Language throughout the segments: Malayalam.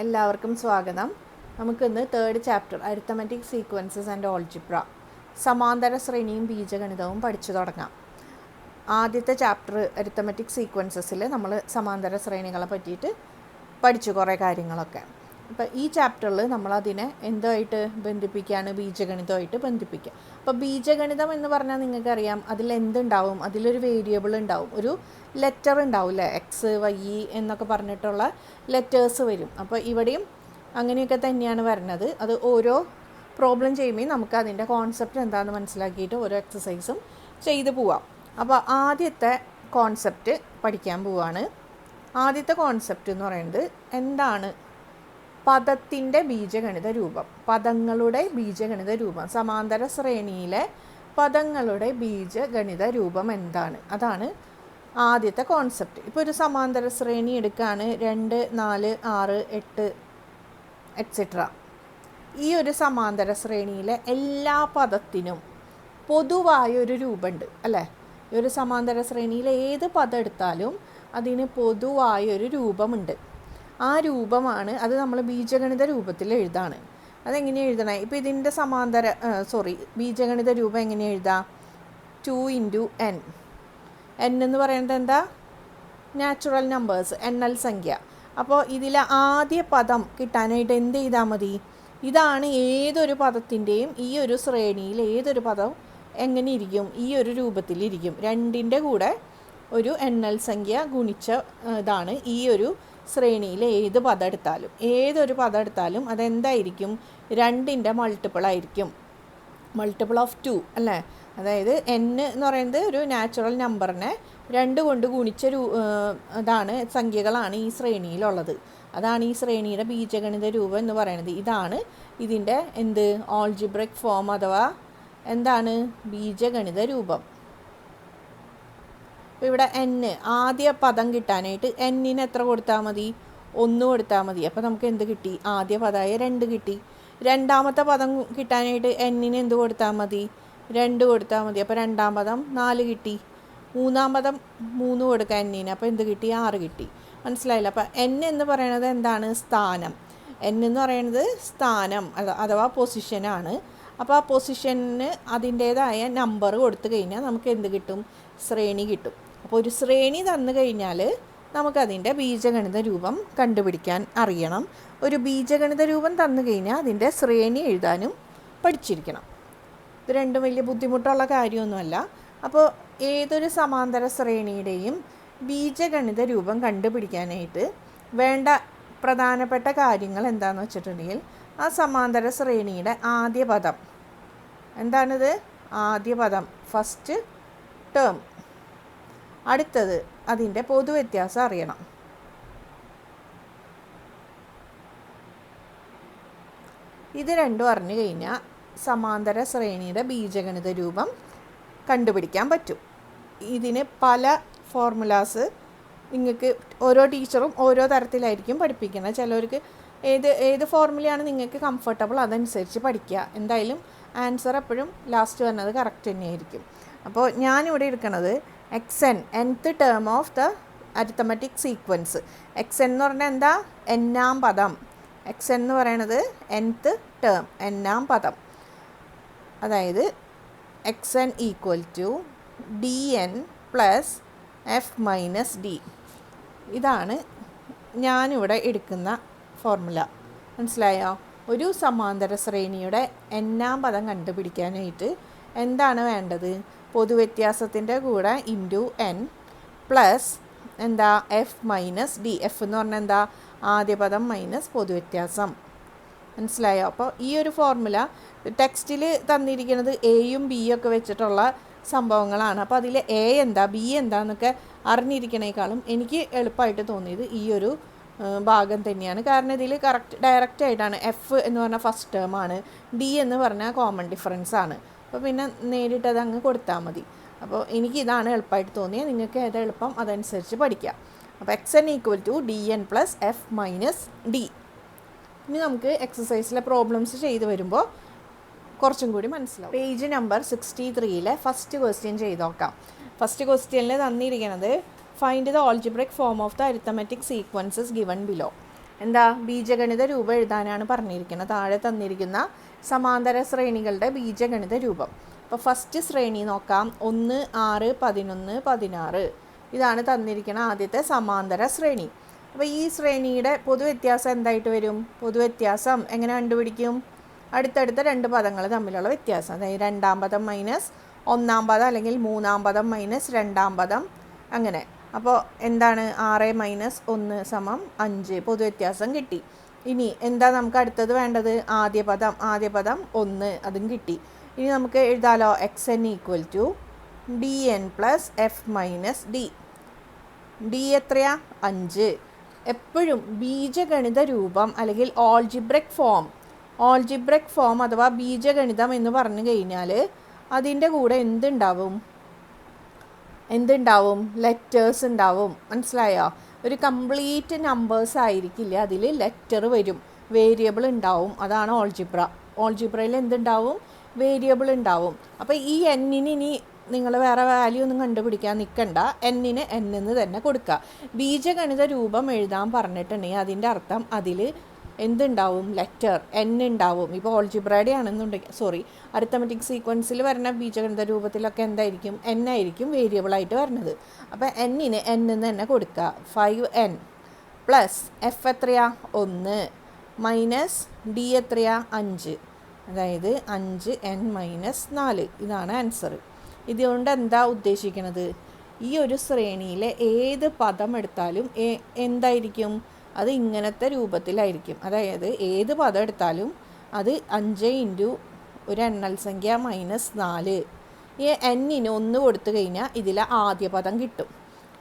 എല്ലാവർക്കും സ്വാഗതം. നമുക്കിന്ന് third chapter arithmetic sequences and algebra സമാന്തര ശ്രേണിയും ബീജഗണിതവും പഠിച്ചു തുടങ്ങാം. ആദ്യത്തെ ചാപ്റ്റർ അരിത്തമെറ്റിക് സീക്വൻസസിൽ നമ്മൾ സമാന്തര ശ്രേണികളെ പറ്റിയിട്ട് പഠിച്ചു കുറേ കാര്യങ്ങളൊക്കെ. അപ്പോൾ ഈ ചാപ്റ്ററിൽ നമ്മളതിനെ എന്തുമായിട്ട് ബന്ധിപ്പിക്കുകയാണ്? ബീജഗണിതമായിട്ട് ബന്ധിപ്പിക്കുക. അപ്പോൾ ബീജഗണിതം എന്ന് പറഞ്ഞാൽ നിങ്ങൾക്കറിയാം, അതിൽ എന്തുണ്ടാവും? അതിലൊരു വേരിയബിൾ ഉണ്ടാവും, ഒരു ലെറ്റർ ഉണ്ടാവും അല്ലേ? എക്സ് വൈ എന്നൊക്കെ പറഞ്ഞിട്ടുള്ള ലെറ്റേഴ്സ് വരും. അപ്പോൾ ഇവിടെയും അങ്ങനെയൊക്കെ തന്നെയാണ് വരുന്നത്. അത് ഓരോ പ്രോബ്ലം ചെയ്യുമ്പോൾ നമുക്ക് അതിൻ്റെ കോൺസെപ്റ്റ് എന്താണെന്ന് മനസ്സിലാക്കിയിട്ട് ഓരോ എക്സസൈസും ചെയ്തു പോവാം. അപ്പോൾ ആദ്യത്തെ കോൺസെപ്റ്റ് പഠിക്കാൻ പോവാണ്. ആദ്യത്തെ കോൺസെപ്റ്റ് എന്ന് പറയുന്നത് എന്താണ്? പദത്തിൻ്റെ ബീജഗണിത രൂപം, പദങ്ങളുടെ ബീജഗണിത രൂപം, സമാന്തര ശ്രേണിയിലെ പദങ്ങളുടെ ബീജഗണിത രൂപം എന്താണ്? അതാണ് ആദ്യത്തെ കോൺസെപ്റ്റ്. ഇപ്പോൾ ഒരു സമാന്തര ശ്രേണി എടുക്കുകയാണ്, 2, 4, 6, 8 എക്സെട്ര. ഈ ഒരു സമാന്തര ശ്രേണിയിലെ എല്ലാ പദത്തിനും പൊതുവായൊരു രൂപമുണ്ട് അല്ലേ? ഈ ഒരു സമാന്തര ശ്രേണിയിലെ ഏത് പദം എടുത്താലും അതിന് പൊതുവായൊരു രൂപമുണ്ട്. ആ രൂപമാണ്, അത് നമ്മൾ ബീജഗണിത രൂപത്തിൽ എഴുതാണ്. അതെങ്ങനെയാണ് എഴുതണേ? ഇപ്പോൾ ഇതിൻ്റെ ബീജഗണിത രൂപം എങ്ങനെ എഴുതാം? 2 × n. n എന്ന് പറയുന്നത് എന്താ? നാച്ചുറൽ നമ്പേഴ്സ്, എണ്ണൽ സംഖ്യ. അപ്പോൾ ഇതിലെ ആദ്യ പദം കിട്ടാനായിട്ട് എന്ത് ചെയ്താൽ മതി? ഇതാണ് ഏതൊരു പദത്തിൻ്റെയും ഈ ഒരു ശ്രേണിയിൽ ഏതൊരു പദം എങ്ങനെ ഇരിക്കും? ഈ ഒരു രൂപത്തിലിരിക്കും. 2ൻ്റെ കൂടെ ഒരു എണ്ണൽ സംഖ്യ ഗുണിച്ച ഇതാണ് ഈ ഒരു ശ്രേണിയിൽ ഏത് പദം എടുത്താലും, ഏതൊരു പദം എടുത്താലും അതെന്തായിരിക്കും? 2ൻ്റെ മൾട്ടിപ്പിളായിരിക്കും, മൾട്ടിപ്പിൾ ഓഫ് 2 അല്ലേ? അതായത് n എന്ന് പറയുന്നത് ഒരു നാച്ചുറൽ നമ്പറിനെ 2 കൊണ്ട് ഗുണിച്ച ഇതാണ്, സംഖ്യകളാണ് ഈ ശ്രേണിയിലുള്ളത്. അതാണ് ഈ ശ്രേണിയുടെ ബീജഗണിത രൂപം എന്ന് പറയുന്നത്. ഇതാണ് ഇതിൻ്റെ ഓൾജിബ്രിക് ഫോം അഥവാ എന്താണ്? ബീജഗണിത രൂപം. അപ്പോൾ ഇവിടെ n, ആദ്യ പദം കിട്ടാനായിട്ട് n-ന് എത്ര കൊടുത്താൽ മതി? 1 കൊടുത്താൽ മതി. അപ്പോൾ നമുക്ക് എന്ത് കിട്ടി? ആദ്യ പദമായ 2 കിട്ടി. രണ്ടാമത്തെ പദം കിട്ടാനായിട്ട് n-ന് എന്ത് കൊടുത്താൽ മതി? 2 കൊടുത്താൽ മതി. അപ്പോൾ രണ്ടാം പദം 4 കിട്ടി. മൂന്നാം പദം 3 കൊടുക്കുക n-ന്, അപ്പോൾ എന്ത് കിട്ടി? 6 കിട്ടി. മനസ്സിലായില്ല? അപ്പോൾ n എന്ന് പറയുന്നത് എന്താണ്? സ്ഥാനം. n എന്ന് പറയുന്നത് സ്ഥാനം അഥവാ പൊസിഷനാണ്. അപ്പോൾ ആ പൊസിഷന് അതിൻ്റേതായ നമ്പർ കൊടുത്തു കഴിഞ്ഞാൽ നമുക്ക് എന്ത് കിട്ടും? ശ്രേണി കിട്ടും. അപ്പോൾ ഒരു ശ്രേണി തന്നു കഴിഞ്ഞാൽ നമുക്കതിൻ്റെ ബീജഗണിത രൂപം കണ്ടുപിടിക്കാൻ അറിയണം. ഒരു ബീജഗണിത രൂപം തന്നു കഴിഞ്ഞാൽ അതിൻ്റെ ശ്രേണി എഴുതാനും പഠിച്ചിരിക്കണം. ഇത് രണ്ടും വലിയ ബുദ്ധിമുട്ടുള്ള കാര്യമൊന്നുമല്ല. അപ്പോൾ ഏതൊരു സമാന്തര ശ്രേണിയുടെയും ബീജഗണിത രൂപം കണ്ടുപിടിക്കാനായിട്ട് വേണ്ട പ്രധാനപ്പെട്ട കാര്യങ്ങൾ എന്താണെന്ന് വെച്ചിട്ടുണ്ടെങ്കിൽ, ആ സമാന്തര ശ്രേണിയുടെ ആദ്യ പദം എന്താണിത്? ആദ്യ പദം, ഫസ്റ്റ് ടേം. അടുത്തത് അതിൻ്റെ പൊതുവ്യത്യാസം അറിയണം. ഇത് രണ്ടും അറിഞ്ഞു കഴിഞ്ഞാൽ സമാന്തര ശ്രേണിയുടെ ബീജഗണിത രൂപം കണ്ടുപിടിക്കാൻ പറ്റും. ഇതിന് പല ഫോർമുലാസ് നിങ്ങൾക്ക് ഓരോ ടീച്ചറും ഓരോ തരത്തിലായിരിക്കും പഠിപ്പിക്കുന്നത്. ചിലവർക്ക് ഏത് ഫോർമുലയാണ് നിങ്ങൾക്ക് കംഫർട്ടബിൾ അതനുസരിച്ച് പഠിക്കുക. എന്തായാലും ആൻസർ എപ്പോഴും ലാസ്റ്റ് വരുന്നത് കറക്റ്റ് തന്നെയായിരിക്കും. അപ്പോൾ ഞാനിവിടെ എടുക്കുന്നത് xn, nth term of the arithmetic sequence. xn എന്ന് പറഞ്ഞാൽ എന്താ? n-ാം പദം. xn എന്ന് പറയുന്നത് nth ടേം, n-ാം പദം. അതായത് xn = dn + f - d. ഇതാണ് ഞാനിവിടെ എടുക്കുന്ന ഫോർമുല. മനസ്സിലായോ? ഒരു സമാന്തര ശ്രേണിയുടെ n-ാം പദം കണ്ടുപിടിക്കാനായിട്ട് എന്താണ് വേണ്ടത്? പൊതുവ്യത്യാസത്തിൻ്റെ കൂടെ n പ്ലസ് എന്താ? f - d. f എന്ന് പറഞ്ഞാൽ എന്താ? ആദ്യ പദം മൈനസ് പൊതുവ്യത്യാസം. മനസ്സിലായോ? അപ്പോൾ ഈ ഒരു ഫോർമുല ടെക്സ്റ്റിൽ തന്നിരിക്കുന്നത് എയും ബിയും ഒക്കെ വെച്ചിട്ടുള്ള സംഭവങ്ങളാണ്. അപ്പോൾ അതിൽ എ എന്താ ബി എന്താന്നൊക്കെ അറിഞ്ഞിരിക്കണേക്കാളും എനിക്ക് എളുപ്പമായിട്ട് തോന്നിയത് ഈ ഒരു ഭാഗം തന്നെയാണ്. കാരണം ഇതിൽ ഡയറക്റ്റ് ആയിട്ടാണ്. എഫ് എന്ന് പറഞ്ഞാൽ ഫസ്റ്റ് ടേം ആണ്, ഡി എന്ന് പറഞ്ഞാൽ കോമൺ ഡിഫറൻസ് ആണ്. അപ്പോൾ പിന്നെ നേരിട്ട് അത് അങ്ങ് കൊടുത്താൽ മതി. അപ്പോൾ എനിക്ക് ഇതാണ് എളുപ്പമായിട്ട് തോന്നിയത്. നിങ്ങൾക്ക് ഏതാ എളുപ്പം അതനുസരിച്ച് പഠിക്കാം. അപ്പോൾ xn = dn + f - d. ഇനി നമുക്ക് എക്സസൈസിലെ പ്രോബ്ലംസ് ചെയ്ത് വരുമ്പോൾ കുറച്ചും കൂടി മനസ്സിലാവും. പേജ് നമ്പർ 63 ഫസ്റ്റ് ക്വസ്റ്റ്യൻ ചെയ്ത് നോക്കാം. ഫസ്റ്റ് ക്വസ്റ്റ്യനിൽ തന്നിരിക്കുന്നത് find the algebraic form of the arithmetic sequences given below. എന്താ ബീജഗണിത രൂപം എഴുതാനാണ് പറഞ്ഞിരിക്കുന്നത്. താഴെ തന്നിരിക്കുന്ന സമാന്തര ശ്രേണികളുടെ ബീജഗണിത രൂപം. അപ്പോൾ ഫസ്റ്റ് ശ്രേണി നോക്കാം. 1, 6, 11, 16 ഇതാണ് തന്നിരിക്കുന്ന ആദ്യത്തെ സമാന്തര ശ്രേണി. അപ്പോൾ ഈ ശ്രേണിയുടെ പൊതുവ്യത്യാസം എന്തായിട്ട് വരും? പൊതുവ്യത്യാസം എങ്ങനെ കണ്ടുപിടിക്കും? അടുത്തടുത്ത രണ്ട് പദങ്ങൾ തമ്മിലുള്ള വ്യത്യാസം, അതായത് രണ്ടാം പദം മൈനസ് ഒന്നാം പദം അല്ലെങ്കിൽ മൂന്നാം പദം മൈനസ് രണ്ടാം പദം, അങ്ങനെ. അപ്പോൾ എന്താണ് 6 മൈനസ് 1 സമം 5 പൊതുവ്യത്യാസം കിട്ടി. ഇനി എന്താ നമുക്ക് അടുത്തത് വേണ്ടത്? ആദ്യ പദം 1 അതും കിട്ടി. ഇനി നമുക്ക് എഴുതാലോ X N equal to D N plus F minus D. D എത്രയാ? 5. എപ്പോഴും ബീജഗണിത രൂപം അല്ലെങ്കിൽ ഓൾജിബ്രിക് ഫോം അഥവാ ബീജഗണിതം എന്ന് പറഞ്ഞു കഴിഞ്ഞാൽ അതിൻ്റെ കൂടെ എന്തുണ്ടാവും? ലെറ്റേഴ്സ് ഉണ്ടാവും. മനസ്സിലായോ? ഒരു കംപ്ലീറ്റ് നമ്പേഴ്സ് ആയിരിക്കില്ല, അതിൽ ലെറ്റർ വരും, വേരിയബിൾ ഉണ്ടാവും. അതാണ് ഓൾജിബ്രയിൽ എന്തുണ്ടാവും? വേരിയബിൾ ഉണ്ടാവും. അപ്പോൾ ഈ എന്നിന് ഇനി നിങ്ങൾ വേറെ വാല്യൂ ഒന്നും കണ്ടുപിടിക്കാൻ നിൽക്കണ്ട, എന്നിന് എന്ന് തന്നെ കൊടുക്കുക. ബീജഗണിത രൂപം എഴുതാൻ പറഞ്ഞിട്ടുണ്ടെങ്കിൽ അതിൻ്റെ അർത്ഥം അതിൽ എന്തുണ്ടാവും? ലെറ്റർ എൻ ഉണ്ടാവും. ഇപ്പോൾ ഓൾജിബ്രയുടെ ആണെന്നുണ്ടെങ്കിൽ അരിത്തമെറ്റിക് സീക്വൻസിൽ വരുന്ന ബീജഗണിത രൂപത്തിലൊക്കെ എന്തായിരിക്കും? എൻ ആയിരിക്കും വേരിയബിളായിട്ട് വരുന്നത്. അപ്പോൾ എന്നിന് എന്ന് തന്നെ കൊടുക്കുക. 5n പ്ലസ് എഫ് എത്രയാ? 1 മൈനസ് ഡി എത്രയാ? 5, അതായത് 5n മൈനസ് 4. ഇതാണ് ആൻസർ. ഇതുകൊണ്ട് എന്താ ഉദ്ദേശിക്കുന്നത്? ഈ ഒരു ശ്രേണിയിലെ ഏത് പദം എടുത്താലും എന്തായിരിക്കും? അത് ഇങ്ങനത്തെ രൂപത്തിലായിരിക്കും. അതായത് ഏത് പദം എടുത്താലും അത് 5 ഇൻറ്റു ഒരു എണ്ണൽ സംഖ്യ മൈനസ് 4. ഈ എന്നിന് 1 കൊടുത്തു കഴിഞ്ഞാൽ ഇതിലെ ആദ്യ പദം കിട്ടും.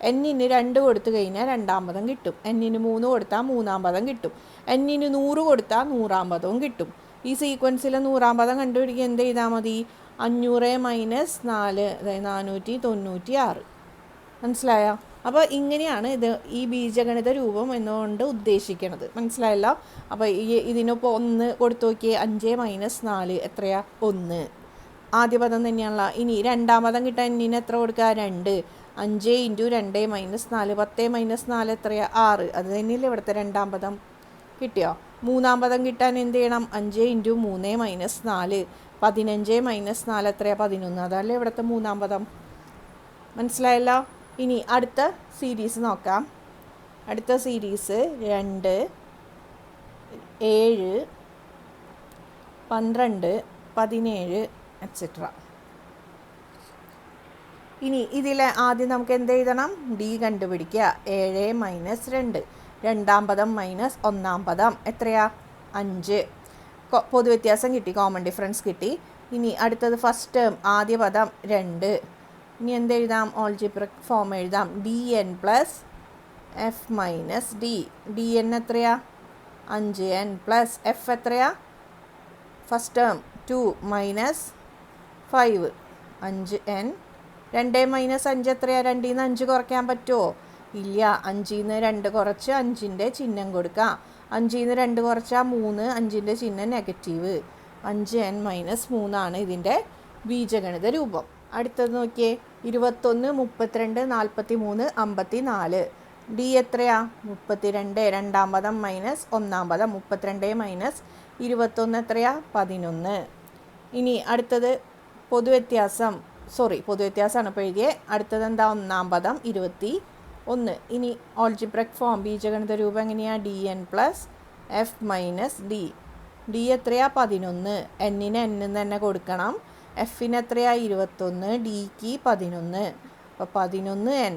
എന്നിന് 2 കൊടുത്തു കഴിഞ്ഞാൽ രണ്ടാം പദം കിട്ടും. എന്നിന് 3 കൊടുത്താൽ മൂന്നാം പദം കിട്ടും. എന്നിന് 100 കൊടുത്താൽ 100-ാം പദവും കിട്ടും. ഈ സീക്വൻസിലെ 100-ാം പദം കണ്ടുപിടിക്കുക എന്ത് ചെയ്താൽ മതി? 500 മൈനസ് 4, അതായത് 496. മനസ്സിലായോ? അപ്പോൾ ഇങ്ങനെയാണ് ഈ ബീജഗണിത രൂപം എന്നുകൊണ്ട് ഉദ്ദേശിക്കുന്നത്. മനസ്സിലായല്ലോ? അപ്പോൾ ഇതിനിപ്പോൾ 1 കൊടുത്തു നോക്കിയേ. 5 മൈനസ് 4 എത്രയാ? 1. ആദ്യ പദം തന്നെയാണല്ലോ. ഇനി രണ്ടാം പദം കിട്ടാൻ എന്നിന് എത്ര കൊടുക്കുക? 2. 5 ഇൻറ്റു 2 മൈനസ് 4, 10 മൈനസ് 4 എത്രയാ? 6. അത് തന്നെയല്ലേ ഇവിടുത്തെ രണ്ടാം പദം. കിട്ടിയോ? മൂന്നാം പദം കിട്ടാൻ എന്ത് ചെയ്യണം? 5 ഇൻറ്റു 3 മൈനസ് 4, 15 മൈനസ് 4 എത്രയാ? 11. അതല്ലേ ഇവിടുത്തെ മൂന്നാം പദം. മനസ്സിലായല്ലോ? ഇനി അടുത്ത സീരീസ് നോക്കാം. അടുത്ത സീരീസ് 2, 7, 12, 17 എക്സെട്ര. ഇനി ഇതിലെ ആദ്യം നമുക്ക് എന്ത് എഴുതണം? ഡി കണ്ടുപിടിക്കുക. 7 മൈനസ് 2, രണ്ടാം പദം മൈനസ് ഒന്നാം പദം എത്രയാ? 5. പൊതുവ്യത്യാസം കിട്ടി, കോമൺ ഡിഫറൻസ് കിട്ടി. ഇനി അടുത്തത് ഫസ്റ്റ് ടേം ആദ്യ പദം 2. ഇനി എന്തെഴുതാം? ഓൾജിബ്രിക് ഫോം എഴുതാം. D N plus F minus D. D N എത്രയാ? 5n പ്ലസ് എഫ് എത്രയാ? First term 2 minus 5, 5n. 2 minus 5 എത്രയാ? 2ൽ നിന്ന് 5 കുറയ്ക്കാൻ പറ്റുമോ? ഇല്ല. 5ൽ നിന്ന് 2 കുറച്ച് 5ൻ്റെ ചിഹ്നം കൊടുക്കാം. 5ൽ നിന്ന് 2 കുറച്ചാൽ 3, 5ൻ്റെ ചിഹ്നം നെഗറ്റീവ്. 5n മൈനസ് 3 ഇതിൻ്റെ ബീജഗണിത രൂപം. അടുത്തത് നോക്കിയേ. 21, 32, 43, 54. ഡി എത്രയാ? 32. രണ്ടാം പദം മൈനസ് ഒന്നാം പദം. 32 മൈനസ് 21 എത്രയാ? 11. ഇനി അടുത്തത് പൊതുവ്യത്യാസമാണ് ഇപ്പോൾ എഴുതിയേ. അടുത്തത് എന്താ? ഒന്നാം പദം 21. ഇനി ഓൾജിബ്രിക് ഫോം ബീജഗണിത രൂപം എങ്ങനെയാണ്? D N plus F minus D. D എത്രയാ? 11. എന്നിന് എന്ന് തന്നെ കൊടുക്കണം. എഫിന് എത്രയാ? 21. ഡിക്ക് 11. അപ്പോൾ 11n.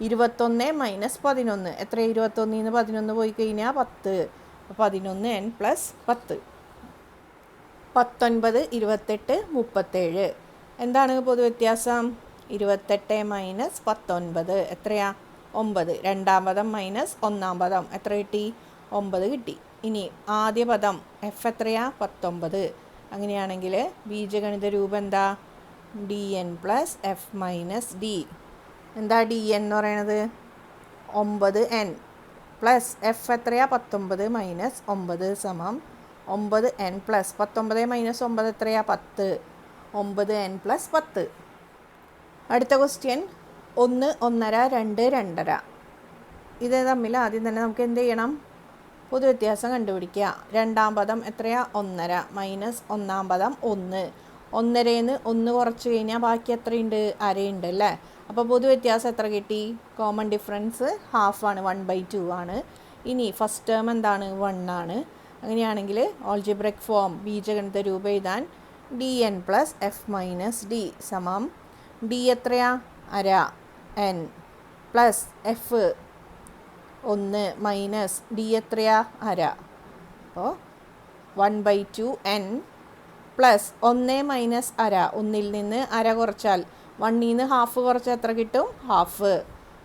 21 മൈനസ് 11 എത്ര? 21ൽ നിന്ന് 11 പോയി കഴിഞ്ഞാൽ 10. അപ്പോൾ 11n പ്ലസ് 10. 19, 28, 37. എന്താണ് പൊതുവ്യത്യാസം? 28 മൈനസ് 19 എത്രയാ? 9. രണ്ടാം പദം മൈനസ് ഒന്നാം പദം എത്ര കിട്ടി? 9 കിട്ടി. ഇനി ആദ്യ പദം എഫ് എത്രയാ? 19. അങ്ങനെയാണെങ്കിൽ ബീജഗണിത രൂപം എന്താ? D N plus F minus D. എന്താ ഡി എൻ എന്ന് പറയണത്? 9n പ്ലസ് എഫ് എത്രയാ? 19 മൈനസ് 9 സമം 9n പ്ലസ് 19 മൈനസ് 9 എത്രയാ? 10. 9n plus 10. അടുത്ത ക്വസ്റ്റ്യൻ 1, 1.5, 2, 2.5. ഇത് തമ്മിൽ ആദ്യം തന്നെ നമുക്ക് എന്ത് ചെയ്യണം? പൊതുവ്യത്യാസം കണ്ടുപിടിക്കുക. രണ്ടാം പദം എത്രയാ? 1.5 മൈനസ് ഒന്നാം പദം 1. 1.5 1 കുറച്ച് കഴിഞ്ഞാൽ ബാക്കി എത്രയുണ്ട്? അരയുണ്ട് അല്ലേ? അപ്പോൾ പൊതുവ്യത്യാസം എത്ര കിട്ടി? കോമൺ ഡിഫറൻസ് ഹാഫ് ആണ്, 1/2 ആണ്. ഇനി ഫസ്റ്റ് ടേം എന്താണ്? 1 ആണ്. അങ്ങനെയാണെങ്കിൽ ഓൾജിബ്രിക് ഫോം ബീജഗണിത രൂപം എഴുതാൻ dn plus F minus D സമം ഡി എത്രയാ? അര n plus F 1 minus D എത്രയാ? അര. അപ്പോൾ 1/2 n പ്ലസ് 1 മൈനസ് അര. 1-ൽ നിന്ന് അര കുറച്ചാൽ 1-ൽ നിന്ന് ഹാഫ് കുറച്ചാൽ എത്ര കിട്ടും? ഹാഫ്.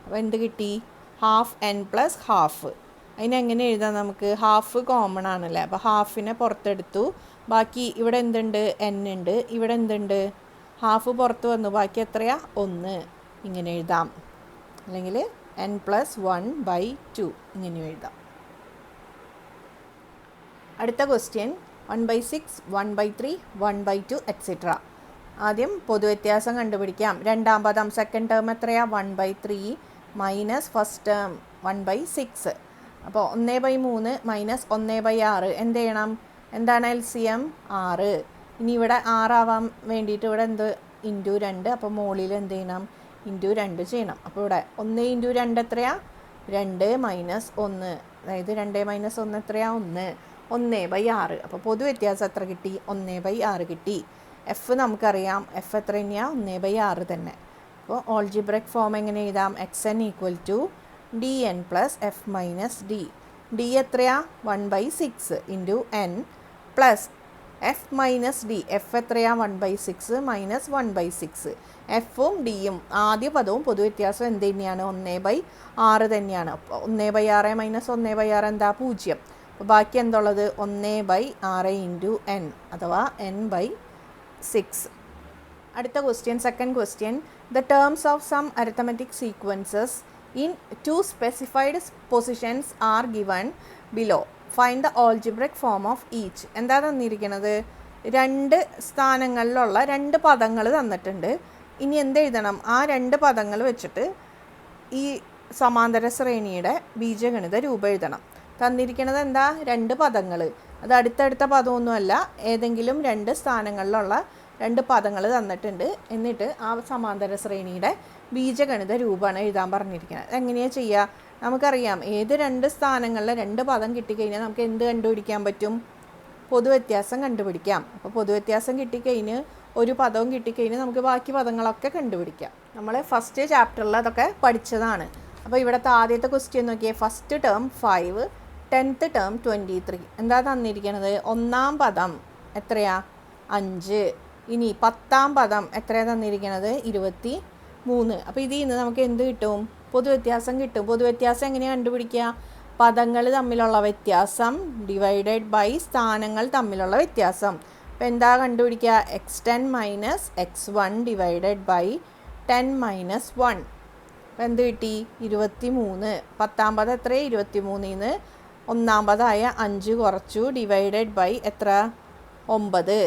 അപ്പോൾ എന്ത് കിട്ടി? Half n plus half. അതിനെങ്ങനെ എഴുതാം നമുക്ക്? ഹാഫ് കോമൺ ആണല്ലേ, അപ്പോൾ ഹാഫിനെ പുറത്തെടുത്തു. ബാക്കി ഇവിടെ എന്തുണ്ട്? n ഉണ്ട്. ഇവിടെ എന്തുണ്ട്? ഹാഫ് പുറത്ത് വന്നു. ബാക്കി എത്രയാ? 1. ഇങ്ങനെ എഴുതാം. അല്ലെങ്കിൽ n പ്ലസ് 1/2 ഇങ്ങനെ എഴുതാം. അടുത്ത ക്വസ്റ്റ്യൻ 1/6, 1/3, 1/2 എക്സെട്ര. ആദ്യം പൊതുവ്യത്യാസം കണ്ടുപിടിക്കാം. രണ്ടാം പദം സെക്കൻഡ് ടേം എത്രയാ? 1/3 മൈനസ് ഫസ്റ്റ് ടേം 1/6. അപ്പോൾ 1/3 മൈനസ് 1/6 എന്ത് ചെയ്യണം? എന്താണ് LCM? 6. ഇനി ഇവിടെ 6 ആവാൻ വേണ്ടിയിട്ട് ഇവിടെ എന്ത്? ഇൻറ്റു 2. അപ്പോൾ മുകളിൽ എന്ത് ചെയ്യണം? ഇൻറ്റു 2 ചെയ്യണം. അപ്പോൾ ഇവിടെ 1 ഇൻറ്റു 2 എത്രയാ? 2 മൈനസ് 1. അതായത് 2 മൈനസ് 1 എത്രയാ? 1. 1/6. അപ്പോൾ പൊതുവ്യത്യാസം എത്ര കിട്ടി? 1/6 കിട്ടി. എഫ് നമുക്കറിയാം. എഫ് എത്ര തന്നെയാണ്? 1/6 തന്നെ. അപ്പോൾ ഓൾജിബ്രിക് ഫോം എങ്ങനെ എഴുതാം? xn equal to dn plus F minus D. D എത്രയാ? 1/6 into n plus F minus d. F എത്രയാ? 1/6 മൈനസ് 1/6. എഫും ഡിയും ആദ്യ പദവും പൊതുവ്യത്യാസം എന്ത് തന്നെയാണ്? 1/6 തന്നെയാണ്. അപ്പോൾ 1/6 മൈനസ് 1/6 എന്താ? 0. അപ്പോൾ ബാക്കി എന്തുള്ളത്? 1/6 ഇൻറ്റു n അഥവാ n/6. അടുത്ത question, second question. The terms of some arithmetic sequences in 2 specified positions are given below. Find the algebraic form of each. എന്താ തന്നിരിക്കുന്നത്? 2 സ്ഥാനങ്ങളിലുള്ള 2 പദങ്ങൾ തന്നിട്ടുണ്ട്. ഇനി എന്ത് എഴുതണം? ആ 2 പദങ്ങൾ വെച്ചിട്ട് ഈ സമാന്തര ശ്രേണിയുടെ ബീജഗണിത രൂപം എഴുതണം. തന്നിരിക്കുന്നത് എന്താ? 2 പദങ്ങൾ. അത് അടുത്തടുത്ത പദമൊന്നുമല്ല, ഏതെങ്കിലും 2 സ്ഥാനങ്ങളിലുള്ള 2 പദങ്ങൾ തന്നിട്ടുണ്ട്. എന്നിട്ട് ആ സമാന്തര ശ്രേണിയുടെ ബീജഗണിത രൂപമാണ് എഴുതാൻ പറഞ്ഞിരിക്കുന്നത്. എങ്ങനെയാണ് ചെയ്യുക? നമുക്കറിയാം, ഏത് 2 സ്ഥാനങ്ങളിലെ 2 പദം കിട്ടിക്കഴിഞ്ഞാൽ നമുക്ക് എന്ത് കണ്ടുപിടിക്കാൻ പറ്റും? പൊതുവ്യത്യാസം കണ്ടുപിടിക്കാം. അപ്പോൾ പൊതുവ്യത്യാസം കിട്ടിക്കഴിഞ്ഞ് ഒരു പദവും കിട്ടിക്കഴിഞ്ഞ് നമുക്ക് ബാക്കി പദങ്ങളൊക്കെ കണ്ടുപിടിക്കാം. നമ്മൾ ഫസ്റ്റ് ചാപ്റ്ററിൽ അതൊക്കെ പഠിച്ചതാണ്. അപ്പോൾ ഇവിടുത്തെ ആദ്യത്തെ ക്വസ്റ്റ്യൻ നോക്കിയേ. First term 5, 10th term 23. എന്താ തന്നിരിക്കുന്നത്? ഒന്നാം പദം എത്രയാ? 5. ഇനി 10ാം പദം എത്രയാണ് തന്നിരിക്കുന്നത്? 23. അപ്പോൾ ഇതിൽ നിന്ന് നമുക്ക് എന്ത് കിട്ടും? പൊതുവ്യത്യാസം കിട്ടും. പൊതുവ്യത്യാസം എങ്ങനെയാണ് കണ്ടുപിടിക്കുക? പദങ്ങൾ തമ്മിലുള്ള വ്യത്യാസം ഡിവൈഡഡ് ബൈ സ്ഥാനങ്ങൾ തമ്മിലുള്ള വ്യത്യാസം. അപ്പോൾ എന്താ കണ്ടുപിടിക്കുക? x10 minus x1 divided by 10 minus 1. അപ്പോൾ എന്ത് കിട്ടി? 23. 10ാം പദം എത്രയാണ്? 23ൽ നിന്ന് ഒന്നാം പദമായ 5 കുറച്ചു ഡിവൈഡഡ് ബൈ എത്ര? 9.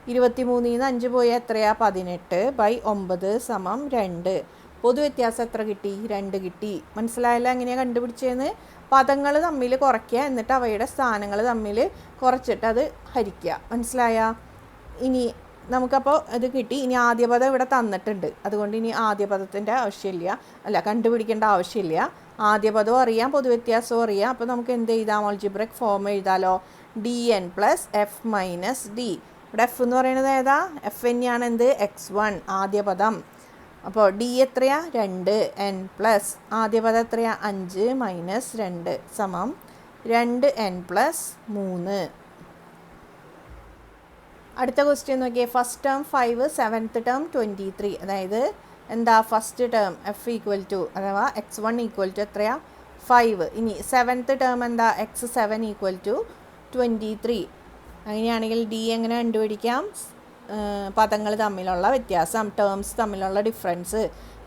23ൽ നിന്ന് 5 പോയാൽ എത്രയാ? 18 ബൈ 9 സമം 2. പൊതുവ്യത്യാസം എത്ര കിട്ടി? 2 കിട്ടി. മനസ്സിലായല്ലോ എങ്ങനെയാണ് കണ്ടുപിടിച്ചതെന്ന്? പദങ്ങൾ തമ്മിൽ കുറയ്ക്കുക, എന്നിട്ട് അവയുടെ സ്ഥാനങ്ങൾ തമ്മിൽ കുറച്ചിട്ട് അത് ഹരിക്കുക. മനസ്സിലായ? ഇനി നമുക്കപ്പോൾ ഇത് കിട്ടി. ഇനി ആദ്യ പദം ഇവിടെ തന്നിട്ടുണ്ട്, അതുകൊണ്ട് ഇനി ആദ്യ പദത്തിൻ്റെ ആവശ്യമില്ല, അല്ല കണ്ടുപിടിക്കേണ്ട ആവശ്യമില്ല. ആദ്യ പദവും അറിയാം, പൊതുവ്യത്യാസവും അറിയാം. അപ്പോൾ നമുക്ക് എന്ത് എഴുതാം? ആൾജിബ്രിക് ഫോം എഴുതാലോ. dn plus F minus D. ഇവിടെ എഫ് എന്ന് പറയുന്നത് ഏതാ? എഫ് തന്നെയാണ്. എന്ത്? x1 ആദ്യ പദം. അപ്പോൾ ഡി എത്രയാ? 2n പ്ലസ് ആദ്യ പദം എത്രയാ? 5 മൈനസ് 2 സമം 2n പ്ലസ് 3. അടുത്ത ക്വസ്റ്റ്യൻ നോക്കിയേ. First term 5, 7th term 23. അതായത് എന്താ? First term f equal to അഥവാ x1 ഈക്വൽ ടു എത്രയാ? 5. ഇനി 7th ടേം എന്താ? x7 equal to 23. അങ്ങനെയാണെങ്കിൽ ഡി എങ്ങനെ കണ്ടുപിടിക്കാം? പദങ്ങൾ തമ്മിലുള്ള വ്യത്യാസം, ടേംസ് തമ്മിലുള്ള difference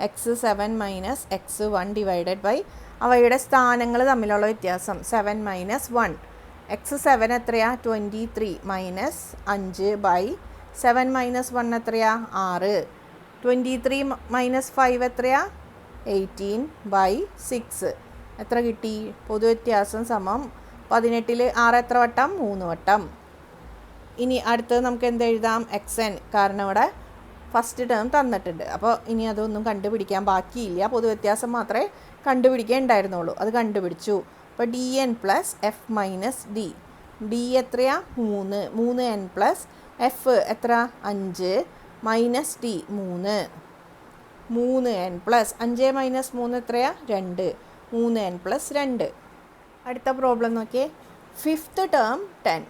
x7 minus x1 divided by അവയുടെ സ്ഥാനങ്ങൾ തമ്മിലുള്ള വ്യത്യാസം 7 മൈനസ് 1. x7 എത്രയാ? 23 മൈനസ് 5 ബൈ 7 മൈനസ് 1 എത്രയാ? 6. 23 മൈനസ് 5 എത്രയാ? 18 ബൈ 6. എത്ര കിട്ടി? പൊതുവ്യത്യാസം സമം 18 6 എത്ര വട്ടം? 3 വട്ടം. ഇനി അടുത്തത് നമുക്ക് എന്ത് എഴുതാം? xn, കാരണം ഇവിടെ ഫസ്റ്റ് ടേം തന്നിട്ടുണ്ട്. അപ്പോൾ ഇനി അതൊന്നും കണ്ടുപിടിക്കാൻ ബാക്കിയില്ല, പൊതുവ്യത്യാസം മാത്രമേ കണ്ടുപിടിക്കാൻ ഉണ്ടായിരുന്നുള്ളൂ. അത് കണ്ടുപിടിച്ചു. അപ്പോൾ dn plus F minus D. D എത്രയാ? 3. 3n പ്ലസ് എഫ് എത്ര? 5 minus D 3. 3n plus 5 minus 3 എത്രയാ? 2. 3n plus 2. അടുത്ത പ്രോബ്ലം നോക്കിയേ. 5th term 10,